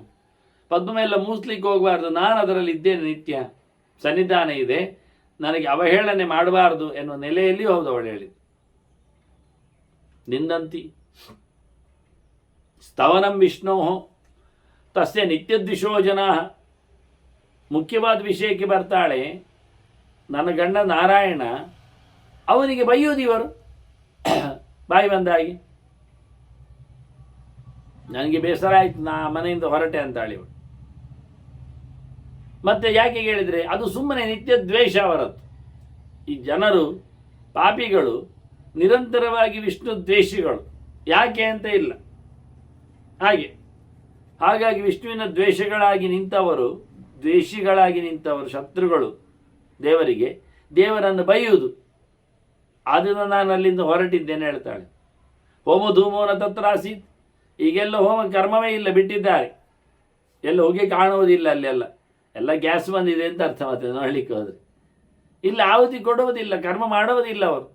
ಪದ್ಮ ಎಲ್ಲ ಮೂಸ್ಲಿಕ್ಕೆ ಹೋಗಬಾರ್ದು, ನಾನು ಅದರಲ್ಲಿ ಇದ್ದೇನೆ, ನಿತ್ಯ ಸನ್ನಿಧಾನ ಇದೆ, ನನಗೆ ಅವಹೇಳನೆ ಮಾಡಬಾರ್ದು ಎನ್ನುವ ನೆಲೆಯಲ್ಲಿ ಹೌದು ಅವಳು ಹೇಳಿದ್ದು. ನಿಂದಂತಿ ಸ್ತವನಂ ವಿಷ್ಣೋ ತಸ್ಯ ನಿತ್ಯದ್ವಿಷೋ ಜನ. ಮುಖ್ಯವಾದ ವಿಷಯಕ್ಕೆ ಬರ್ತಾಳೆ. ನನ್ನ ಗಂಡ ನಾರಾಯಣ, ಅವನಿಗೆ ಬೈಯೋದು ಇವರು ಬಾಯಿ ಬಂದಾಗಿ. ನನಗೆ ಬೇಸರ ಆಯ್ತು, ನಾ ಮನೆಯಿಂದ ಹೊರಟೆ ಅಂತಾಳೆ ಇವಳು. ಮತ್ತೆ ಯಾಕೆ ಹೇಳಿದರೆ ಅದು ಸುಮ್ಮನೆ ನಿತ್ಯ ದ್ವೇಷ ಅವರದ್ದು. ಈ ಜನರು ಪಾಪಿಗಳು ನಿರಂತರವಾಗಿ ವಿಷ್ಣು ದ್ವೇಷಿಗಳು, ಯಾಕೆ ಅಂತ ಇಲ್ಲ ಹಾಗೆ. ಹಾಗಾಗಿ ವಿಷ್ಣುವಿನ ದ್ವೇಷಗಳಾಗಿ ನಿಂತವರು, ದ್ವೇಷಿಗಳಾಗಿ ನಿಂತವರು ಶತ್ರುಗಳು ದೇವರಿಗೆ, ದೇವರನ್ನು ಬೈಯುವುದು. ಆದ್ದರಿಂದ ನಾನು ಅಲ್ಲಿಂದ ಹೊರಟಿದ್ದೇನೆ ಹೇಳ್ತಾಳೆ. ಹೋಮ ಧೂಮೋನ ತತ್ರಾಸೀತ್. ಈಗೆಲ್ಲ ಹೋಮ ಕರ್ಮವೇ ಇಲ್ಲ, ಬಿಟ್ಟಿದ್ದಾರೆ, ಎಲ್ಲ ಹೋಗಿ ಕಾಣುವುದಿಲ್ಲ, ಅಲ್ಲೆಲ್ಲ ಎಲ್ಲ ಗ್ಯಾಸ್ ಬಂದಿದೆ ಅಂತ ಅರ್ಥ. ಮತ್ತೆ ನೋಡಲಿಕ್ಕೆ ಹೋದರೆ ಇಲ್ಲ, ಆಹುತಿ ಕೊಡುವುದಿಲ್ಲ, ಕರ್ಮ ಮಾಡುವುದಿಲ್ಲ ಅವರು.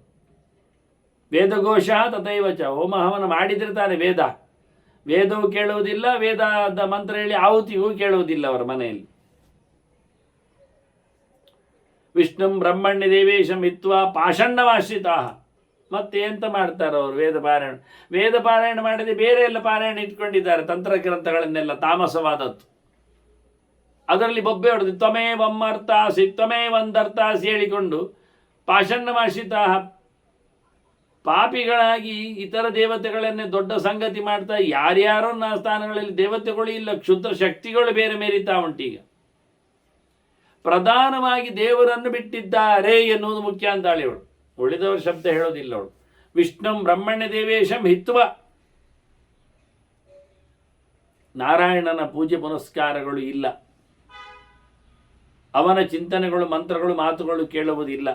ವೇದಘೋಷ ತಥೈವಚ. ಹೋಮ ಹವನ ಮಾಡಿದರೆ ತಾನೆ ವೇದವು ಕೇಳುವುದಿಲ್ಲ, ವೇದದ ಮಂತ್ರ ಹೇಳಿ ಆಹುತಿಗೂ ಕೇಳುವುದಿಲ್ಲ ಅವರ ಮನೆಯಲ್ಲಿ. ವಿಷ್ಣುಂ ಬ್ರಹ್ಮಣ್ಯ ದೇವೇಶಂ ಇತ್ವಾ ಪಾಷಂಡವಾಶ್ರಿತಾ. ಮತ್ತೆ ಎಂತ ಮಾಡ್ತಾರೆ ಅವರು? ವೇದ ಪಾರಾಯಣ ಮಾಡದೆ ಬೇರೆ ಎಲ್ಲ ಪಾರಾಯಣ ಇಟ್ಕೊಂಡಿದ್ದಾರೆ, ತಂತ್ರಗ್ರಂಥಗಳನ್ನೆಲ್ಲ ತಾಮಸವಾದದ್ದು. ಅದರಲ್ಲಿ ಬೊಬ್ಬೆ ಹೊಡೆದು ತ್ವಮೇ ವಮ್ಮರ್ಥಾಸಿ ತ್ವಮೇ ವಂದರ್ಥಾಸಿ ಹೇಳಿಕೊಂಡು ಪಾಷಂಡವಾಶ್ರಿತಾ. ಪಾಪಿಗಳಾಗಿ ಇತರ ದೇವತೆಗಳನ್ನೇ ದೊಡ್ಡ ಸಂಗತಿ ಮಾಡ್ತಾ ಯಾರ್ಯಾರೋ ಸ್ಥಾನಗಳಲ್ಲಿ ದೇವತೆಗಳು ಇಲ್ಲ, ಕ್ಷುದ್ರ ಶಕ್ತಿಗಳು ಬೇರೆ ಮೇರಿತಾ ಉಂಟೀಗ. ಪ್ರಧಾನವಾಗಿ ದೇವರನ್ನು ಬಿಟ್ಟಿದ್ದಾರೆ ಎನ್ನುವುದು ಮುಖ್ಯ ಅಂತಾಳಿ ಅವಳು. ಉಳಿದವರ ಶಬ್ದ ಹೇಳೋದಿಲ್ಲ ಅವಳು. ವಿಷ್ಣುಂ ಬ್ರಹ್ಮಣ್ಯ ದೇವೇಶಂ ಹಿತ್ವ. ನಾರಾಯಣನ ಪೂಜೆ ಪುನಸ್ಕಾರಗಳು ಇಲ್ಲ, ಅವನ ಚಿಂತನೆಗಳು ಮಂತ್ರಗಳು ಮಾತುಗಳು ಕೇಳುವುದಿಲ್ಲ.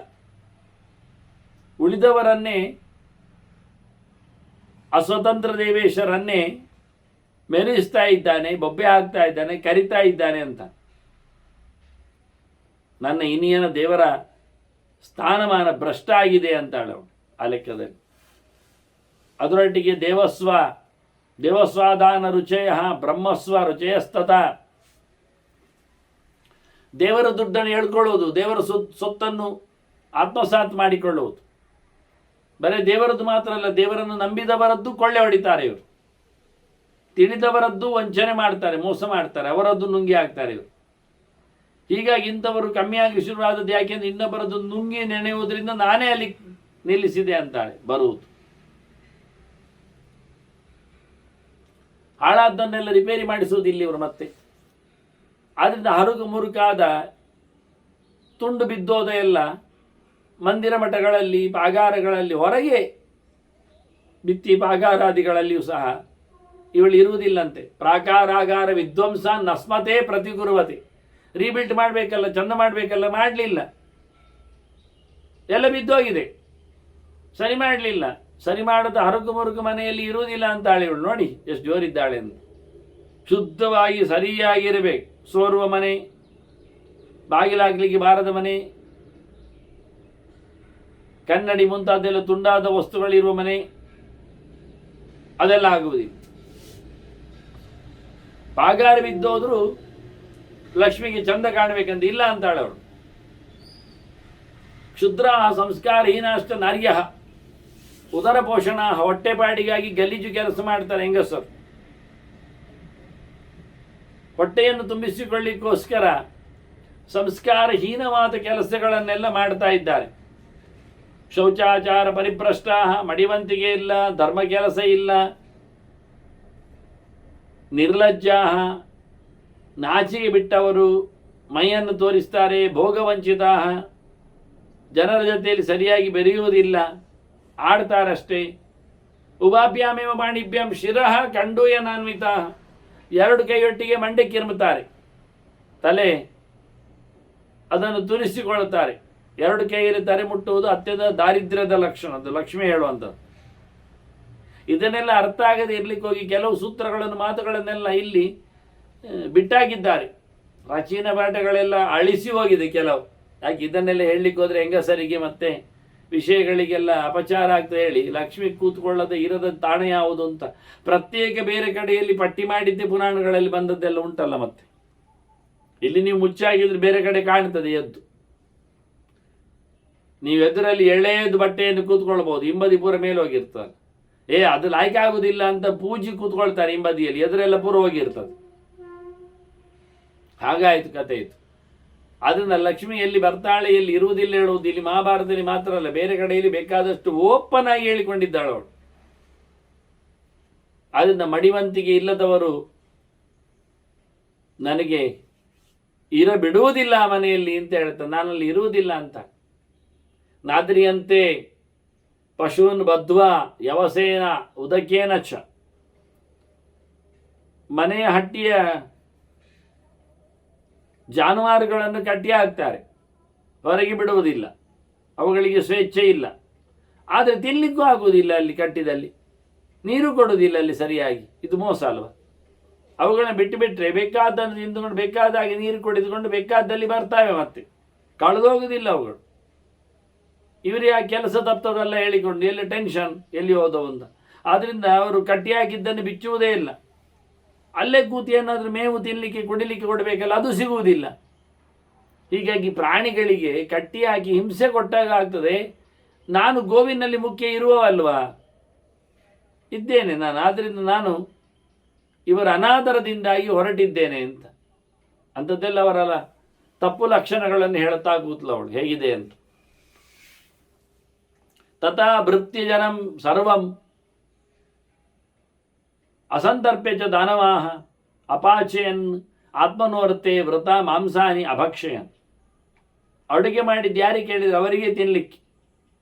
ಉಳಿದವರನ್ನೇ, ಅಸ್ವತಂತ್ರ ದೇವೇಶರನ್ನೇ ಮೆರೆಸ್ತಾ ಇದ್ದಾನೆ, ಬೊಬ್ಬೆ ಹಾಕ್ತಾ ಇದ್ದಾನೆ, ಕರಿತಾ ಇದ್ದಾನೆ ಅಂತ. ನನ್ನ ಇನಿಯನ ದೇವರ ಸ್ಥಾನಮಾನ ಭ್ರಷ್ಟ ಆಗಿದೆ ಅಂತಾಳು ಆ ಲೆಕ್ಕದಲ್ಲಿ. ಅದರೊಟ್ಟಿಗೆ ದೇವಸ್ವಾದಾನ ರುಚಯ ಬ್ರಹ್ಮಸ್ವ ರುಚಯಸ್ತತ. ದೇವರ ದುಡ್ಡನ್ನು ಹೇಳ್ಕೊಳ್ಳುವುದು, ದೇವರ ಸೊತ್ತನ್ನು ಆತ್ಮಸಾತ್ ಮಾಡಿಕೊಳ್ಳುವುದು. ಬರೀ ದೇವರದ್ದು ಮಾತ್ರ ಅಲ್ಲ, ದೇವರನ್ನು ನಂಬಿದವರದ್ದು ಕೊಳ್ಳೆ ಹೊಡಿತಾರೆ ಇವರು, ತಿಳಿದವರದ್ದು ವಂಚನೆ ಮಾಡ್ತಾರೆ, ಮೋಸ ಮಾಡ್ತಾರೆ, ಅವರದ್ದು ನುಂಗಿ ಹಾಕ್ತಾರೆ ಇವರು. ಹೀಗಾಗಿ ಇಂಥವರು ಕಮ್ಮಿಯಾಗಿ ಶುರುವಾದದ್ದು ಯಾಕೆಂದ್ರೆ ಇನ್ನೊಬ್ಬರದ್ದು ನುಂಗಿ ನೆನೆಯುವುದರಿಂದ ನಾನೇ ಅಲ್ಲಿ ನಿಲ್ಲಿಸಿದೆ ಅಂತಾಳೆ ಬರುವುದು. ಹಾಳಾದ್ದನ್ನೆಲ್ಲ ರಿಪೇರಿ ಮಾಡಿಸುವುದು ಇಲ್ಲಿ ಇವರು ಮತ್ತೆ. ಆದ್ದರಿಂದ ಹರುಗು ಮುರುಕಾದ ತುಂಡು ಬಿದ್ದೋದ ಎಲ್ಲ ಮಂದಿರ ಮಠಗಳಲ್ಲಿ, ಪಾಗಾರಗಳಲ್ಲಿ, ಹೊರಗೆ ಭಿತ್ತಿ ಪಾಗಾರಾದಿಗಳಲ್ಲಿಯೂ ಸಹ ಇವಳು ಇರುವುದಿಲ್ಲಂತೆ. ಪ್ರಾಕಾರಾಗಾರ ವಿಧ್ವಂಸ ನಸ್ಮತೆ ಪ್ರತಿಗುರುವತೆ. ರೀಬಿಲ್ಟ್ ಮಾಡಬೇಕಲ್ಲ, ಚಂದ ಮಾಡಬೇಕಲ್ಲ, ಮಾಡಲಿಲ್ಲ, ಎಲ್ಲ ಬಿದ್ದೋಗಿದೆ, ಸರಿ ಮಾಡಲಿಲ್ಲ. ಸರಿ ಮಾಡದ ಹರುಗು ಮುರುಗು ಮನೆಯಲ್ಲಿ ಇರುವುದಿಲ್ಲ ಅಂತಾಳೆ ಇವಳು. ನೋಡಿ ಎಷ್ಟು ಜೋರಿದ್ದಾಳೆ ಅಂತ. ಶುದ್ಧವಾಗಿ ಸರಿಯಾಗಿರಬೇಕು. ಸೋರುವ ಮನೆ, ಬಾಗಿಲಾಗಲಿಕ್ಕೆ ಬಾರದ ಮನೆ, ಕನ್ನಡಿ ಮುಂತಾದೆಲ್ಲ ತುಂಡಾದ ವಸ್ತುಗಳಿರುವ ಮನೆ, ಅದೆಲ್ಲ ಆಗುವುದಿಲ್ಲ. ಪಾಗಾರ ಬಿದ್ದೋದ್ರು ಲಕ್ಷ್ಮಿಗೆ ಚಂದ ಕಾಣಬೇಕಂತ ಇಲ್ಲ ಅಂತಾಳೆ ಅವಳು. ಕ್ಷುದ್ರ ಸಂಸ್ಕಾರಹೀನಾಷ್ಟ ನಾರ್ಯ ಉದರ ಪೋಷಣ. ಹೊಟ್ಟೆಪಾಡಿಗಾಗಿ ಗಲೀಜು ಕೆಲಸ ಮಾಡ್ತಾರೆ ಹೆಂಗಸರು. ಹೊಟ್ಟೆಯನ್ನು ತುಂಬಿಸಿಕೊಳ್ಳಿಕ್ಕೋಸ್ಕರ ಸಂಸ್ಕಾರಹೀನವಾದ ಕೆಲಸಗಳನ್ನೆಲ್ಲ ಮಾಡ್ತಾ ಇದ್ದಾರೆ. ಶೌಚಾಚಾರ ಪರಿಭ್ರಷ್ಟ, ಮಡಿವಂತಿಗೆ ಇಲ್ಲ, ಧರ್ಮ ಕೆಲಸ ಇಲ್ಲ, ನಿರ್ಲಜ್ಜಾ, ನಾಚಿಗೆ ಬಿಟ್ಟವರು, ಮೈಯನ್ನು ತೋರಿಸ್ತಾರೆ, ಭೋಗವಂಚಿತ, ಜನರ ಜೊತೆಯಲ್ಲಿ ಸರಿಯಾಗಿ ಬೆರೆಯುವುದಿಲ್ಲ, ಆಡ್ತಾರಷ್ಟೇ. ಉಭಾಭ್ಯಾಮೇವ ಬಾಣಿಭ್ಯಾಂ ಶಿರಃ ಕಂಡೂಯನಾನ್ವಿತ. ಎರಡು ಕೈಯೊಟ್ಟಿಗೆ ಮಂಡಕ್ಕಿರುತ್ತಾರೆ, ತಲೆ ಅದನ್ನು ತುರಿಸಿಕೊಳ್ಳುತ್ತಾರೆ. ಎರಡು ಕೈಯಲ್ಲಿ ತಲೆ ಮುಟ್ಟುವುದು ಅತ್ಯಂತ ದಾರಿದ್ರ್ಯದ ಲಕ್ಷಣ, ಅದು ಲಕ್ಷ್ಮಿ ಹೇಳುವಂಥದ್ದು. ಇದನ್ನೆಲ್ಲ ಅರ್ಥ ಆಗದೆ ಇರ್ಲಿಕ್ಕೆ ಹೋಗಿ ಕೆಲವು ಸೂತ್ರಗಳನ್ನು, ಮಾತುಗಳನ್ನೆಲ್ಲ ಇಲ್ಲಿ ಬಿಟ್ಟಾಗಿದ್ದಾರೆ. ಪ್ರಾಚೀನ ಪಾಠಗಳೆಲ್ಲ ಅಳಿಸಿ ಹೋಗಿದೆ ಕೆಲವು. ಯಾಕೆ ಇದನ್ನೆಲ್ಲ ಹೇಳಲಿಕ್ಕೆ ಹೋದರೆ ಹೆಂಗಸರಿಗೆ ಮತ್ತೆ ವಿಷಯಗಳಿಗೆಲ್ಲ ಅಪಚಾರ ಆಗ್ತದೆ ಹೇಳಿ ಲಕ್ಷ್ಮಿ ಕೂತ್ಕೊಳ್ಳದೆ ಇರದ ತಾಣ ಯಾವುದು ಅಂತ ಪ್ರತ್ಯೇಕ ಬೇರೆ ಕಡೆಯಲ್ಲಿ ಪಟ್ಟಿ ಮಾಡಿದ್ದೆ ಪುರಾಣಗಳಲ್ಲಿ ಬಂದದ್ದೆಲ್ಲ ಉಂಟಲ್ಲ. ಮತ್ತೆ ಇಲ್ಲಿ ನೀವು ಮುಚ್ಚಾಗಿದ್ರೆ ಬೇರೆ ಕಡೆ ಕಾಣ್ತದೆ ಎದ್ದು. ನೀವು ಎದುರಲ್ಲಿ ಎಳೆಯದು ಬಟ್ಟೆಯನ್ನು ಕೂತ್ಕೊಳ್ಬಹುದು, ಹಿಂಬದಿ ಪೂರ ಮೇಲೆ ಹೋಗಿರ್ತದೆ. ಅದು ಲಾಯ್ಕೆ ಆಗುದಿಲ್ಲ ಅಂತ ಪೂಜೆ ಕೂತ್ಕೊಳ್ತಾರೆ ಹಿಂಬದಿಯಲ್ಲಿ, ಎದುರೆಲ್ಲ ಪೂರ ಹೋಗಿರ್ತದೆ. ಹಾಗಾಯ್ತು ಕಥೆ ಇತ್ತು. ಅದನ್ನ ಲಕ್ಷ್ಮಿ ಎಲ್ಲಿ ಬರ್ತಾಳೆ, ಎಲ್ಲಿ ಇರುವುದಿಲ್ಲ ಹೇಳುವುದು ಇಲ್ಲಿ ಮಹಾಭಾರತದಲ್ಲಿ ಮಾತ್ರ ಅಲ್ಲ, ಬೇರೆ ಕಡೆಯಲ್ಲಿ ಬೇಕಾದಷ್ಟು ಓಪನ್ ಆಗಿ ಹೇಳಿಕೊಂಡಿದ್ದಾಳು ಅವಳು. ಅದರಿಂದ ಮಡಿವಂತಿಗೆ ಇಲ್ಲದವರು ನನಗೆ ಬಿಡುವುದಿಲ್ಲ ಆ ಮನೆಯಲ್ಲಿ ಅಂತ ಹೇಳ್ತಾರೆ. ನಾನಲ್ಲಿ ಇರುವುದಿಲ್ಲ ಅಂತ. ನಾದ್ರಿಯಂತೆ ಪಶೂನ್ ಬದ್ವಾ ಯವಸೇನ ಉದಕೇನ ಚ. ಮನೆಯ ಹಟ್ಟಿಯ ಜಾನುವಾರುಗಳನ್ನು ಕಟ್ಟಿ ಹಾಕ್ತಾರೆ, ಹೊರಗೆ ಬಿಡುವುದಿಲ್ಲ, ಅವುಗಳಿಗೆ ಸ್ವೇಚ್ಛೆ ಇಲ್ಲ. ಆದರೆ ತಿನ್ನಲಿಕ್ಕೂ ಆಗುವುದಿಲ್ಲ ಅಲ್ಲಿ ಕಟ್ಟಿದಲ್ಲಿ, ನೀರು ಕೊಡುವುದಿಲ್ಲ ಅಲ್ಲಿ ಸರಿಯಾಗಿ. ಇದು ಮೋಸ ಅಲ್ವಾ? ಅವುಗಳನ್ನ ಬಿಟ್ಟು ಬಿಟ್ಟರೆ ಬೇಕಾದನ್ನು ತಿಂದುಕೊಂಡು ಬೇಕಾದಾಗಿ ನೀರು ಕುಡಿದುಕೊಂಡು ಬೇಕಾದಲ್ಲಿ ಬರ್ತಾವೆ, ಮತ್ತೆ ಕಳೆದೋಗುವುದಿಲ್ಲ ಅವುಗಳು. ಇವರೇ ಆ ಕೆಲಸ ತಪ್ಪದಲ್ಲ ಹೇಳಿಕೊಂಡು ಎಲ್ಲಿ ಟೆನ್ಷನ್, ಎಲ್ಲಿ ಹೋದವು ಅಂತ. ಆದ್ದರಿಂದ ಅವರು ಕಟ್ಟಿ ಹಾಕಿದ್ದನ್ನು ಬಿಚ್ಚುವುದೇ ಇಲ್ಲ. ಅಲ್ಲೇ ಕೂತಿ ಏನಾದರೂ ಮೇವು ತಿನ್ನಲಿಕ್ಕೆ ಕುಡಿಲಿಕ್ಕೆ ಕೊಡಬೇಕಲ್ಲ, ಅದು ಸಿಗುವುದಿಲ್ಲ. ಹೀಗಾಗಿ ಪ್ರಾಣಿಗಳಿಗೆ ಕಟ್ಟಿ ಹಾಕಿ ಹಿಂಸೆ ಕೊಟ್ಟಾಗ ಆಗ್ತದೆ. ನಾನು ಗೋವಿನಲ್ಲಿ ಮುಖ್ಯ ಇರುವವಲ್ವಾ, ಇದ್ದೇನೆ ನಾನು, ಆದ್ದರಿಂದ ನಾನು ಇವರ ಅನಾದರದಿಂದಾಗಿ ಹೊರಟಿದ್ದೇನೆ ಅಂತ. ಅಂಥದ್ದೆಲ್ಲ ಅವರಲ್ಲ ತಪ್ಪು ಲಕ್ಷಣಗಳನ್ನು ಹೇಳುತ್ತಾ ಕೂತ್ಲ ಅವಳು ಹೇಗಿದೆ ಅಂತ. ತಥಾ ಭೃತ್ಯಜನಂ ಸರ್ವಂ ಅಸಂತರ್ಪ್ಯ ಚ ದಾನವಾಹ ಅಪಾಚಯನ್ ಆತ್ಮನೋರ್ತೆ ವೃತ ಮಾಂಸಾನಿ ಅಭಕ್ಷಯನ್. ಅಡುಗೆ ಮಾಡಿದ್ದು ಯಾರಿಗೆ ಕೇಳಿದರೆ ಅವರಿಗೆ ತಿನ್ನಲಿಕ್ಕೆ,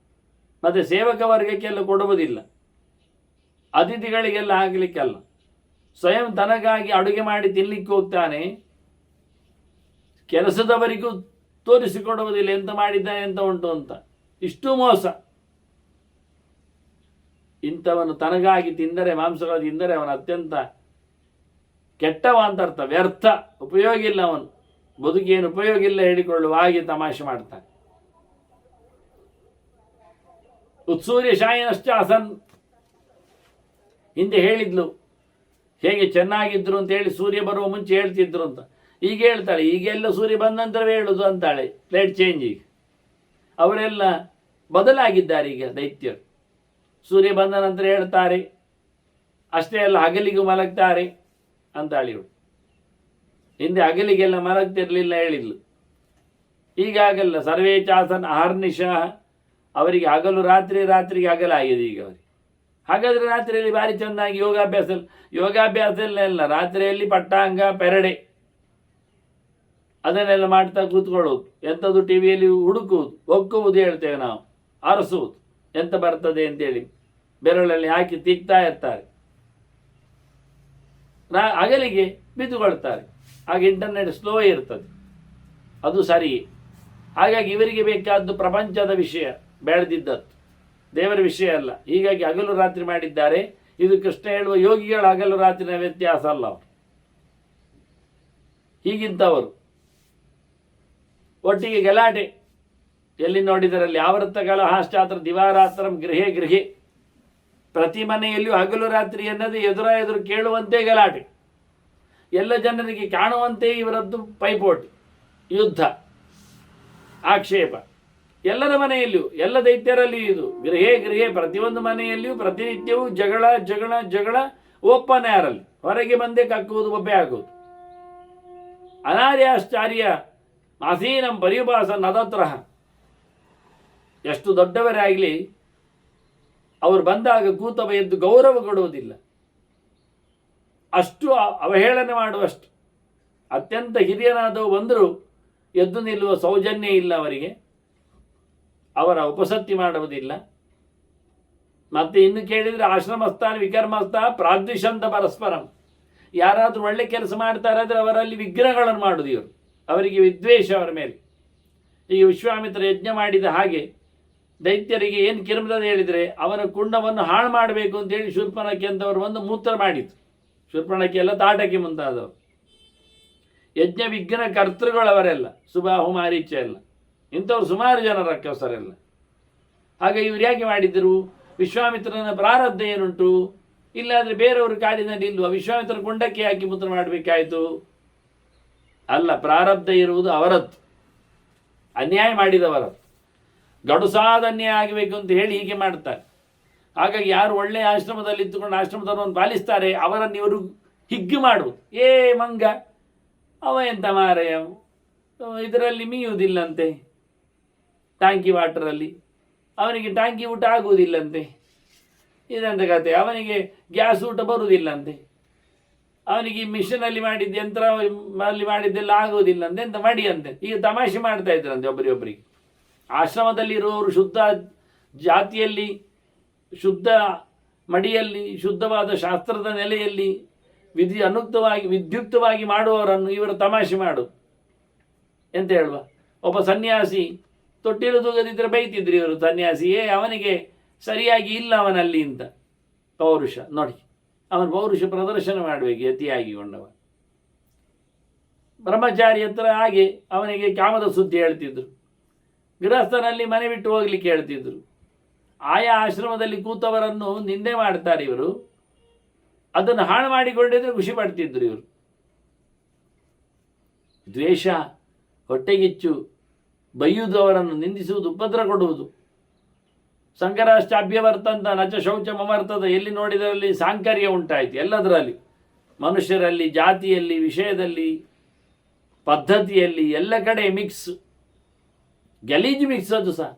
ಮತ್ತು ಸೇವಕ ವರ್ಗಕ್ಕೆಲ್ಲ ಕೊಡುವುದಿಲ್ಲ, ಅತಿಥಿಗಳಿಗೆಲ್ಲ ಆಗಲಿಕ್ಕಲ್ಲ. ಸ್ವಯಂ ತನಗಾಗಿ ಅಡುಗೆ ಮಾಡಿ ತಿನ್ನಲಿಕ್ಕೆ ಹೋಗ್ತಾನೆ, ಕೆಲಸದವರಿಗೂ ತೋರಿಸಿಕೊಡುವುದಿಲ್ಲ ಎಂತ ಮಾಡಿದ್ದಾನೆ ಎಂತ ಉಂಟು ಅಂತ. ಇಷ್ಟು ಮೋಸ. ಇಂಥವನು ತನಗಾಗಿ ತಿಂದರೆ, ಮಾಂಸಗಳು ತಿಂದರೆ ಅವನು ಅತ್ಯಂತ ಕೆಟ್ಟವ ಅಂತ ಅರ್ಥ, ವ್ಯರ್ಥ, ಉಪಯೋಗ ಇಲ್ಲ, ಅವನು ಬದುಕೇನು ಉಪಯೋಗ ಇಲ್ಲ ಹೇಳಿಕೊಳ್ಳುವ ಹಾಗೆ ತಮಾಷೆ ಮಾಡ್ತಾನೆ. ಉತ್ಸೂರ್ಯ ಶಾಯನಶ್ಚ ಅಸನ್. ಹಿಂದೆ ಹೇಳಿದ್ಲು ಹೇಗೆ ಚೆನ್ನಾಗಿದ್ರು ಅಂತ ಹೇಳಿ, ಸೂರ್ಯ ಬರುವ ಮುಂಚೆ ಹೇಳ್ತಿದ್ರು ಅಂತ. ಈಗ ಹೇಳ್ತಾಳೆ, ಈಗೆಲ್ಲ ಸೂರ್ಯ ಬಂದ ನಂತರವೇ ಹೇಳುದು ಅಂತಾಳೆ. Plate change. ಈಗ ಅವರೆಲ್ಲ ಬದಲಾಗಿದ್ದಾರೆ. ಈಗ ದೈತ್ಯರು ಸೂರ್ಯ ಬಂದ ನಂತರ ಹೇಳ್ತಾರೆ, ಅಷ್ಟೇ ಅಲ್ಲ ಹಗಲಿಗೂ ಮಲಗ್ತಾರೆ ಅಂತಾಳಿ ಇವಳು. ಹಿಂದೆ ಹಗಲಿಗೆಲ್ಲ ಮಲಗ್ತಿರ್ಲಿಲ್ಲ ಹೇಳಿದ್ಲು. ಈಗಾಗಲ್ಲ. ಸರ್ವೇ ಚಾಸನ್ ಅಹರ್ನಿಶ. ಅವರಿಗೆ ಹಗಲು ರಾತ್ರಿ, ರಾತ್ರಿಗೆ ಹಗಲಾಗಿದೆ ಈಗ ಅವರಿಗೆ. ಹಾಗಾದರೆ ರಾತ್ರಿಯಲ್ಲಿ ಭಾರಿ ಚೆಂದಾಗಿ ಯೋಗಾಭ್ಯಾಸ ಎಲ್ಲ ರಾತ್ರಿಯಲ್ಲಿ ಪಟ್ಟಾಂಗ ಪೆರಡೆ ಅದನ್ನೆಲ್ಲ ಮಾಡ್ತಾ ಕೂತ್ಕೊಳ್ಳೋದು. ಎಂಥದ್ದು ಟಿ ವಿಯಲ್ಲಿ ಹುಡುಕುವುದು, ಒಕ್ಕುವುದು ಹೇಳ್ತೇವೆ ನಾವು, ಅರಸುವುದು ಎಂತ ಬರ್ತದೆ ಅಂತೇಳಿ ಬೆರಳಲ್ಲಿ ಹಾಕಿ ತಿಕ್ತಾ ಇರ್ತಾರೆ. ಹಗಲಿಗೆ ಬಿದ್ದುಕೊಳ್ತಾರೆ. ಆಗ ಇಂಟರ್ನೆಟ್ ಸ್ಲೋ ಇರ್ತದೆ, ಅದು ಸರಿ. ಹಾಗಾಗಿ ಇವರಿಗೆ ಬೇಕಾದ್ದು ಪ್ರಪಂಚದ ವಿಷಯ, ಬೆಳೆದಿದ್ದದ್ದು ದೇವರ ವಿಷಯ ಅಲ್ಲ. ಹೀಗಾಗಿ ಹಗಲು ರಾತ್ರಿ ಮಾಡಿದ್ದಾರೆ. ಇದು ಕೃಷ್ಣ ಹೇಳುವ ಯೋಗಿಗಳ ಹಗಲು ರಾತ್ರಿನ ವ್ಯತ್ಯಾಸ ಅಲ್ಲ ಅವರು. ಹೀಗಿಂತವರು ಒಟ್ಟಿಗೆ ಗಲಾಟೆ ಎಲ್ಲಿ ನೋಡಿದರಲ್ಲಿ ಆವೃತ್ತಗಳ ಹಾಶ್ಚಾತ್ರ ದಿವಾರಾತ್ರಂ ಗೃಹೇ ಗೃಹೆ. ಪ್ರತಿ ಮನೆಯಲ್ಲಿಯೂ ಹಗಲು ರಾತ್ರಿ ಎನ್ನದೇ ಎದುರು ಕೇಳುವಂತೆ ಗಲಾಟೆ, ಎಲ್ಲ ಜನರಿಗೆ ಕಾಣುವಂತೆ ಇವರದ್ದು ಪೈಪೋಟಿ, ಯುದ್ಧ, ಆಕ್ಷೇಪ. ಎಲ್ಲರ ಮನೆಯಲ್ಲಿಯೂ, ಎಲ್ಲ ದೈತ್ಯರಲ್ಲಿಯೂ ಇದು ಗೃಹೇ ಗೃಹೇ. ಪ್ರತಿಯೊಂದು ಮನೆಯಲ್ಲಿಯೂ ಪ್ರತಿನಿತ್ಯವೂ ಜಗಳ ಜಗಳ ಜಗಳ. ಓಪನ್ ಯಾರಲ್ಲಿ ಹೊರಗೆ ಬಂದೇ ಕಕ್ಕುವುದು, ಬೊಬ್ಬೆ ಹಾಕುವುದು. ಅನಾರ್ಯಾಶ್ಚಾರ್ಯ ಮಾಸೀನಂ ಪರಿಭಾಸ ನದತ್ರ. ಎಷ್ಟು ದೊಡ್ಡವರೇ ಆಗಲಿ ಅವರು ಬಂದಾಗ ಕೂತವ ಎದ್ದು ಗೌರವ ಕೊಡುವುದಿಲ್ಲ. ಅಷ್ಟು ಅವಹೇಳನೆ ಮಾಡುವಷ್ಟು. ಅತ್ಯಂತ ಹಿರಿಯನಾದವು ಬಂದರೂ ಎದ್ದು ನಿಲ್ಲುವ ಸೌಜನ್ಯ ಇಲ್ಲ ಅವರಿಗೆ. ಅವರ ಉಪಸತ್ತಿ ಮಾಡುವುದಿಲ್ಲ. ಮತ್ತೆ ಇನ್ನು ಕೇಳಿದರೆ ಆಶ್ರಮಸ್ಥಾನ ವಿಕರ್ಮಸ್ಥ ಪ್ರಾದ್ವಿಷಂತ ಪರಸ್ಪರಂ. ಯಾರಾದರೂ ಒಳ್ಳೆ ಕೆಲಸ ಮಾಡ್ತಾರಾದರೆ ಅವರಲ್ಲಿ ವಿಗ್ರಹಗಳನ್ನು ಮಾಡುವುದು ಇವರು. ಅವರಿಗೆ ವಿದ್ವೇಷ ಅವರ ಮೇಲೆ. ಈಗ ವಿಶ್ವಾಮಿತ್ರ ಯಜ್ಞ ಮಾಡಿದ ಹಾಗೆ ದೈತ್ಯರಿಗೆ ಏನು ಕಿರುಮದ ಹೇಳಿದರೆ ಅವರ ಕುಂಡವನ್ನು ಹಾಳು ಮಾಡಬೇಕು ಅಂತೇಳಿ ಶೂರ್ಪಣಖಿ ಅಂತವರು ಒಂದು ಮೂತ್ರ ಮಾಡಿತು. ಶೂರ್ಪಣಖಿ ಎಲ್ಲ ತಾಟಕ್ಕೆ ಮುಂತಾದವರು. ಯಜ್ಞ ವಿಘ್ನ ಕರ್ತೃಗಳವರೆಲ್ಲ, ಸುಬಾಹು ಮಾರೀಚ ಎಲ್ಲ ಇಂಥವ್ರು ಸುಮಾರು ಜನರ ಕೆಲಸರೆಲ್ಲ. ಹಾಗೆ ಇವರು ಯಾಕೆ ಮಾಡಿದರು? ವಿಶ್ವಾಮಿತ್ರನ ಪ್ರಾರಬ್ಧ ಏನುಂಟು? ಇಲ್ಲಾದರೆ ಬೇರೆಯವರು ಕಾಡಿನಲ್ಲಿ ಇಲ್ವ? ವಿಶ್ವಾಮಿತ್ರ ಕುಂಡಕ್ಕೆ ಹಾಕಿ ಮೂತ್ರ ಮಾಡಬೇಕಾಯಿತು? ಅಲ್ಲ, ಪ್ರಾರಬ್ಧ ಇರುವುದು ಅವರದ್ದು, ಅನ್ಯಾಯ ಮಾಡಿದವರದ್ದು. ಗಡುಸಾದ ಅನ್ಯಾಯ ಆಗಬೇಕು ಅಂತ ಹೇಳಿ ಹೀಗೆ ಮಾಡ್ತಾರೆ. ಹಾಗಾಗಿ ಯಾರು ಒಳ್ಳೆಯ ಆಶ್ರಮದಲ್ಲಿ ಇದ್ದುಕೊಂಡು ಆಶ್ರಮ ಧರ್ಮವನ್ನು ಪಾಲಿಸ್ತಾರೆ ಅವರನ್ನು ಇವರು ಹಿಗ್ಗು ಮಾಡುವುದು. ಏ ಮಂಗ, ಅವ ಎಂತ ಮಾರಾಯ, ಇದರಲ್ಲಿ ಮೀಯುವುದಿಲ್ಲಂತೆ, ಟ್ಯಾಂಕಿ ವಾಟರಲ್ಲಿ ಅವನಿಗೆ ಟ್ಯಾಂಕಿ ಊಟ ಆಗುವುದಿಲ್ಲಂತೆ, ಇದಂತ ಕತೆ, ಅವನಿಗೆ ಗ್ಯಾಸ್ ಊಟ ಬರುವುದಿಲ್ಲಂತೆ, ಅವನಿಗೆ ಈ ಮಿಷನಲ್ಲಿ ಮಾಡಿದ್ದು ಯಂತ್ರದಲ್ಲಿ ಮಾಡಿದ್ದೆಲ್ಲ ಆಗುವುದಿಲ್ಲಂತೆ, ಎಂತ ಮಡಿ ಅಂತೆ. ಈಗ ತಮಾಷೆ ಮಾಡ್ತಾ ಇದ್ರಂತೆ ಒಬ್ಬರಿಗೊಬ್ಬರಿಗೆ. ಆಶ್ರಮದಲ್ಲಿರುವವರು ಶುದ್ಧ ಜಾತಿಯಲ್ಲಿ, ಶುದ್ಧ ಮಡಿಯಲ್ಲಿ, ಶುದ್ಧವಾದ ಶಾಸ್ತ್ರದ ನೆಲೆಯಲ್ಲಿ ವಿದ್ಯುಕ್ತವಾಗಿ ಮಾಡುವವರನ್ನು ಇವರು ತಮಾಷೆ ಮಾಡು ಎಂತ ಹೇಳುವ. ಒಬ್ಬ ಸನ್ಯಾಸಿ ತೊಟ್ಟಿಲು ತೂಗದಿದ್ದರೆ ಬೈತಿದ್ರು ಇವರು ಸನ್ಯಾಸಿ, ಅವನಿಗೆ ಸರಿಯಾಗಿ ಇಲ್ಲ ಅವನಲ್ಲಿ ಅಂತ. ಪೌರುಷ ನೋಡಿ, ಅವನು ಪೌರುಷ ಪ್ರದರ್ಶನ ಮಾಡಬೇಕು ಯತಿಯಾಗಿ ಕೊಂಡವ. ಬ್ರಹ್ಮಚಾರಿ ಹತ್ರ ಹಾಗೆ ಅವನಿಗೆ ಕಾಮದ ಸುದ್ದಿ ಹೇಳ್ತಿದ್ರು. ಗೃಹಸ್ಥನಲ್ಲಿ ಮನೆ ಬಿಟ್ಟು ಹೋಗ್ಲಿಕ್ಕೆ ಹೇಳ್ತಿದ್ರು. ಆಯಾ ಆಶ್ರಮದಲ್ಲಿ ಕೂತವರನ್ನು ನಿಂದೆ ಮಾಡ್ತಾರೆ ಇವರು. ಅದನ್ನು ಹಾಳು ಮಾಡಿಕೊಂಡಿದ್ರೆ ಖುಷಿ ಪಡ್ತಿದ್ರು ಇವರು. ದ್ವೇಷ, ಹೊಟ್ಟೆಗಿಚ್ಚು, ಬೈಯುವುದು, ಅವರನ್ನು ನಿಂದಿಸುವುದು, ಉಪದ್ರ ಕೊಡುವುದು. ಸಂಕರಾಶ್ಚಾಭ್ಯವರ್ತಂತ ನಚ ಶೌಚಮವರ್ತದ. ಎಲ್ಲಿ ನೋಡಿದರಲ್ಲಿ ಸಾಂಕರ್ಯ ಉಂಟಾಯಿತು. ಎಲ್ಲದರಲ್ಲಿ, ಮನುಷ್ಯರಲ್ಲಿ, ಜಾತಿಯಲ್ಲಿ, ವಿಷಯದಲ್ಲಿ, ಪದ್ಧತಿಯಲ್ಲಿ, ಎಲ್ಲ ಕಡೆ ಮಿಕ್ಸ್, ಗಲೀಜು ಮಿಕ್ಸ್. ಅದು ಸಹ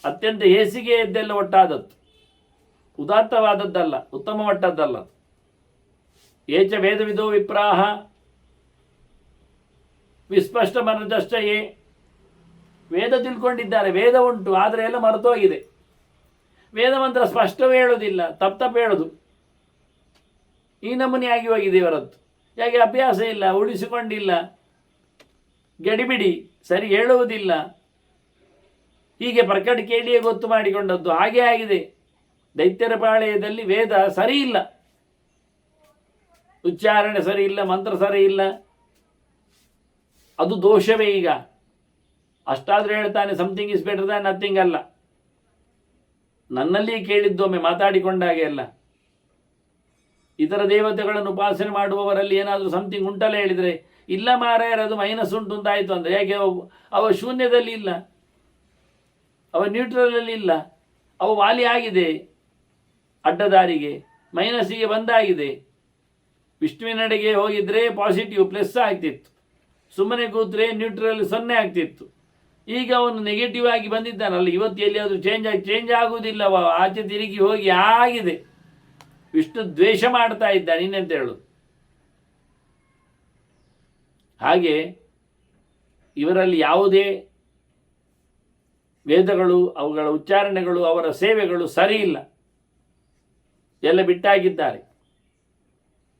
ಅತ್ಯಂತ ಹೇಸಿಗೆಯದ್ದೆಲ್ಲ ಒಟ್ಟಾದದ್ದು, ಉದಾತ್ತವಾದದ್ದಲ್ಲ, ಉತ್ತಮ ಮಟ್ಟದ್ದಲ್ಲ. ಏಚ ವೇದವಿದೋ ವಿಪ್ರಾಹ ವಿಸ್ಪಷ್ಟ ಮನದಷ್ಟಯೇ. ವೇದ ತಿಳ್ಕೊಂಡಿದ್ದಾರೆ, ವೇದ ಉಂಟು, ಆದರೆ ಎಲ್ಲ ಮರೆತೋಗಿದೆ. ವೇದ ಮಂತ್ರ ಸ್ಪಷ್ಟವೇ ಹೇಳೋದಿಲ್ಲ, ತಪ್ಪು ಹೇಳೋದು. ಈ ನಮೂನೆ ಆಗಿ ಹೋಗಿದೆ ಇವರದ್ದು. ಯಾಕೆ? ಅಭ್ಯಾಸ ಇಲ್ಲ, ಉಳಿಸಿಕೊಂಡಿಲ್ಲ, ಗಡಿಬಿಡಿ, ಸರಿ ಹೇಳುವುದಿಲ್ಲ. ಹೀಗೆ ಪ್ರಕಟ ಕೇಳಿಯೇ ಗೊತ್ತು ಮಾಡಿಕೊಂಡದ್ದು. ಹಾಗೇ ಆಗಿದೆ. ದೈತ್ಯರ ಪಾಳೆಯದಲ್ಲಿ ವೇದ ಸರಿ ಇಲ್ಲ, ಉಚ್ಚಾರಣೆ ಸರಿ ಇಲ್ಲ, ಮಂತ್ರ ಸರಿ ಇಲ್ಲ. ಅದು ದೋಷವೇ. ಈಗ ಅಷ್ಟಾದರೂ ಹೇಳ್ತಾನೆ, something is better than nothing ಅಲ್ಲ. ನನ್ನಲ್ಲಿ ಕೇಳಿದ್ದೊಮ್ಮೆ ಮಾತಾಡಿಕೊಂಡಾಗೆ ಅಲ್ಲ. ಇತರ ದೇವತೆಗಳನ್ನು ಉಪಾಸನೆ ಮಾಡುವವರಲ್ಲಿ ಏನಾದರೂ ಸಮಥಿಂಗ್ ಉಂಟಲ್ಲ ಹೇಳಿದರೆ, ಇಲ್ಲ ಮಾರಾಯರದು ಮೈನಸ್ ಉಂಟು ಅಂತಾಯಿತು ಅಂದರೆ, ಯಾಕೆ? ಅವ ಶೂನ್ಯದಲ್ಲಿ ಇಲ್ಲ, ಅವ ನ್ಯೂಟ್ರಲಲ್ಲಿ ಇಲ್ಲ, ಅವ ವಾಲಿ ಆಗಿದೆ, ಅಡ್ಡದಾರಿಗೆ ಮೈನಸ್ಸಿಗೆ ಬಂದಾಗಿದೆ. ವಿಷ್ಣುವಿನಡೆಗೆ ಹೋಗಿದ್ರೆ ಪಾಸಿಟಿವ್ ಪ್ಲಸ್ ಆಗ್ತಿತ್ತು, ಸುಮ್ಮನೆ ಕೂತ್ರೆ ನ್ಯೂಟ್ರಲ್ 0 ಆಗ್ತಿತ್ತು. ಈಗ ಅವನು ನೆಗೆಟಿವ್ ಆಗಿ ಬಂದಿದ್ದಾನಲ್ಲ, ಇವತ್ತು ಎಲ್ಲಿಯಾದರೂ ಚೇಂಜ್ ಆಗುವುದಿಲ್ಲ. ಆಚೆ ತಿರುಗಿ ಹೋಗಿ ಆಗಿದೆ. ವಿಷ್ಣು ದ್ವೇಷ ಮಾಡ್ತಾ ಇದ್ದಾನೆ, ಇನ್ನೆಂತ ಹೇಳೋದು? ಹಾಗೆ ಇವರಲ್ಲಿ ಯಾವುದೇ ವೇದಗಳು, ಅವುಗಳ ಉಚ್ಚಾರಣೆಗಳು, ಅವರ ಸೇವೆಗಳು ಸರಿ ಇಲ್ಲ, ಎಲ್ಲ ಬಿಟ್ಟಾಗಿದ್ದಾರೆ.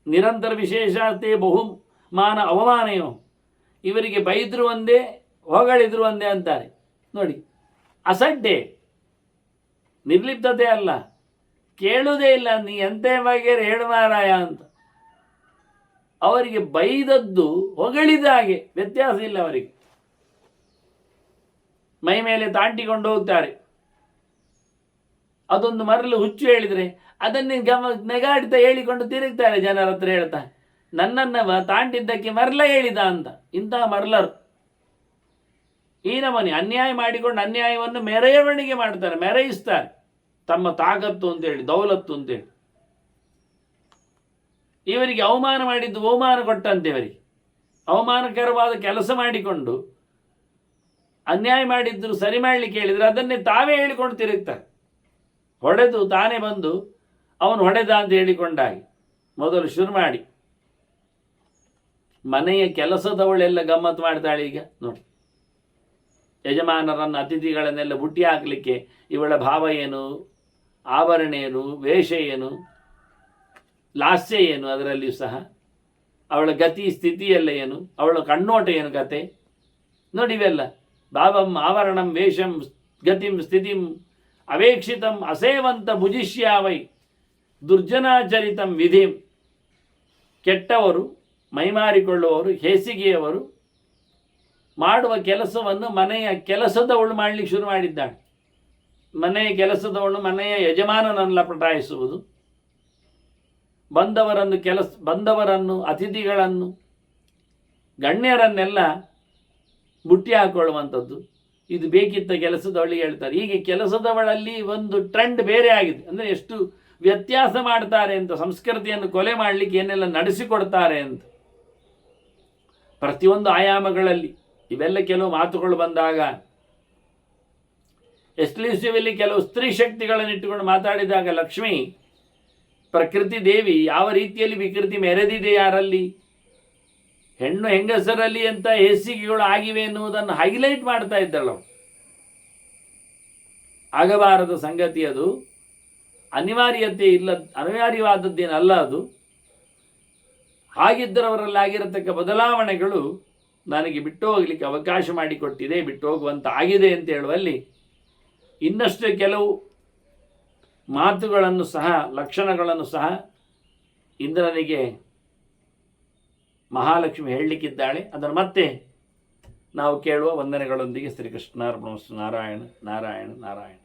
ನಿರಂತರ ವಿಶೇಷತೆ ಬಹುಮಾನ ಅವಮಾನಯೋ. ಇವರಿಗೆ ಬೈದ್ರು ಒಂದೇ, ಹೊಗಳಿದ್ರು ಒಂದೇ ಅಂತಾರೆ ನೋಡಿ. ಅಸಡ್ಡೆ, ನಿರ್ಲಿಪ್ತತೆ ಅಲ್ಲ, ಕೇಳುವುದೇ ಇಲ್ಲ. ನೀ ಎಂತ ಬಗೆಯರು ಹೇಳು ಮಾರಾಯ ಅಂತ. ಅವರಿಗೆ ಬೈದದ್ದು ಹೊಗಳಿದ ಹಾಗೆ, ವ್ಯತ್ಯಾಸ ಇಲ್ಲ ಅವರಿಗೆ. ಮೈ ಮೇಲೆ ತಾಂಟಿಕೊಂಡು ಹೋಗ್ತಾರೆ. ಅದೊಂದು ಮರಳು ಹುಚ್ಚು ಹೇಳಿದರೆ ಅದನ್ನೇ ನೆಗಾಡ್ತಾ ಹೇಳಿಕೊಂಡು ತಿರುಗ್ತಾರೆ ಜನರ ಹತ್ರ, ಹೇಳ್ತಾ ನನ್ನನ್ನು ತಾಂಟಿದ್ದಕ್ಕೆ ಮರಳ ಹೇಳಿದ ಅಂತ. ಇಂತಹ ಮರಳರು ಈ ನಮೂನೆ ಅನ್ಯಾಯ ಮಾಡಿಕೊಂಡು ಅನ್ಯಾಯವನ್ನು ಮೆರವಣಿಗೆ ಮಾಡ್ತಾರೆ, ಮೆರೆಯಿಸ್ತಾರೆ, ತಮ್ಮ ತಾಕತ್ತು ಅಂತೇಳಿ, ದೌಲತ್ತು ಅಂತೇಳಿ. ಇವರಿಗೆ ಅವಮಾನ ಮಾಡಿದ್ದು ಅವಮಾನ ಕೊಟ್ಟಂತೆ. ಇವರಿಗೆ ಅವಮಾನಕರವಾದ ಕೆಲಸ ಮಾಡಿಕೊಂಡು ಅನ್ಯಾಯ ಮಾಡಿದ್ರು ಸರಿ ಮಾಡಲಿಕ್ಕೆ ಹೇಳಿದರೆ ಅದನ್ನೇ ತಾವೇ ಹೇಳಿಕೊಂಡು ತಿರುಗ್ತಾರೆ. ಹೊಡೆದು ತಾನೇ ಬಂದು ಅವನು ಹೊಡೆದ ಅಂತ ಹೇಳಿಕೊಂಡಾಗಿ ಮೊದಲು ಶುರು ಮಾಡಿ. ಮನೆಯ ಕೆಲಸದವಳೆಲ್ಲ ಗಮ್ಮತ್ತು ಮಾಡ್ತಾಳೆ ಈಗ ನೋಡಿ. ಯಜಮಾನರನ್ನು, ಅತಿಥಿಗಳನ್ನೆಲ್ಲ ಬುಟ್ಟಿ ಹಾಕಲಿಕ್ಕೆ ಇವಳ ಭಾವ ಏನು, ಆಭರಣ ಏನು, ವೇಷ ಏನು, ಲಾಸ್ಯ ಏನು, ಅದರಲ್ಲಿಯೂ ಸಹ ಅವಳ ಗತಿ ಸ್ಥಿತಿಯೆಲ್ಲ ಏನು, ಅವಳ ಕಣ್ಣೋಟ ಏನು ಕತೆ ನೋಡಿ. ಇವೆಲ್ಲ ಭಾವಂ ಆವರಣಂ ವೇಷಂ ಗತಿಂ ಸ್ಥಿತಿಂ ಅವೇಕ್ಷಿತಂ ಅಸೇವಂತ ಭುಜಿಷ್ಯಾವೈ ದುರ್ಜನಾಚರಿತಂ ವಿಧಿಂ. ಕೆಟ್ಟವರು, ಮೈಮಾರಿಕೊಳ್ಳುವವರು, ಹೇಸಿಗೆಯವರು ಮಾಡುವ ಕೆಲಸವನ್ನು ಮನೆಯ ಕೆಲಸದವಳು ಮಾಡಲಿಕ್ಕೆ ಶುರು ಮಾಡಿದ್ದಾಳೆ. ಮನೆಯ ಕೆಲಸದವಳು ಮನೆಯ ಯಜಮಾನನನ್ನು ಪಟಾಯಿಸುವುದು, ಬಂದವರನ್ನು ಅತಿಥಿಗಳನ್ನು, ಗಣ್ಯರನ್ನೆಲ್ಲ ಬುಟ್ಟಿ ಹಾಕೊಳ್ಳುವಂಥದ್ದು. ಇದು ಬೇಕಿತ್ತ ಕೆಲಸದವಳಿಗೆ ಹೇಳ್ತಾರೆ. ಹೀಗೆ ಕೆಲಸದವಳಲ್ಲಿ ಒಂದು ಟ್ರೆಂಡ್ ಬೇರೆ ಆಗಿದೆ. ಅಂದರೆ ಎಷ್ಟು ವ್ಯತ್ಯಾಸ ಮಾಡ್ತಾರೆ ಅಂತ, ಸಂಸ್ಕೃತಿಯನ್ನು ಕೊಲೆ ಮಾಡಲಿಕ್ಕೆ ಏನೆಲ್ಲ ನಡೆಸಿಕೊಡ್ತಾರೆ ಅಂತ ಪ್ರತಿಯೊಂದು ಆಯಾಮಗಳಲ್ಲಿ. ಇವೆಲ್ಲ ಕೆಲವು ಮಾತುಗಳು ಬಂದಾಗ, ಎಕ್ಸ್ಕ್ಲೂಸಿವಲ್ಲಿ ಕೆಲವು ಸ್ತ್ರೀ ಶಕ್ತಿಗಳನ್ನು ಇಟ್ಟುಕೊಂಡು ಮಾತಾಡಿದಾಗ ಲಕ್ಷ್ಮಿ ಪ್ರಕೃತಿ ದೇವಿ ಯಾವ ರೀತಿಯಲ್ಲಿ ವಿಕೃತಿ ಮೆರೆದಿದೆ ಯಾರಲ್ಲಿ, ಹೆಣ್ಣು ಹೆಂಗಸರಲ್ಲಿ ಅಂತ ಹೇಸಿಗೆಗಳು ಆಗಿವೆ ಎನ್ನುವುದನ್ನು ಹೈಲೈಟ್ ಮಾಡ್ತಾ ಇದ್ದಳು. ಆಗಬಾರದ ಸಂಗತಿ ಅದು, ಅನಿವಾರ್ಯವಾದದ್ದೇನಲ್ಲ ಅದು. ಹಾಗಿದ್ದರವರಲ್ಲಿ ಆಗಿರತಕ್ಕ ಬದಲಾವಣೆಗಳು ನನಗೆ ಬಿಟ್ಟು ಹೋಗಲಿಕ್ಕೆ ಅವಕಾಶ ಮಾಡಿಕೊಟ್ಟಿದೆ, ಬಿಟ್ಟು ಹೋಗುವಂತ ಆಗಿದೆ ಅಂತ ಹೇಳುವಲ್ಲಿ ಇನ್ನಷ್ಟು ಕೆಲವು ಮಾತುಗಳನ್ನು ಸಹ, ಲಕ್ಷಣಗಳನ್ನು ಸಹ ಇಂದ್ರನಿಗೆ ಮಹಾಲಕ್ಷ್ಮಿ ಹೇಳಲಿಕ್ಕಿದ್ದಾಳೆ. ಅದನ್ನು ಮತ್ತೆ ನಾವು ಕೇಳುವ ವಂದನೆಗಳೊಂದಿಗೆ ಶ್ರೀಕೃಷ್ಣಾರ್ಪಣಮಸ್ತು. ನಾರಾಯಣ ನಾರಾಯಣ ನಾರಾಯಣ.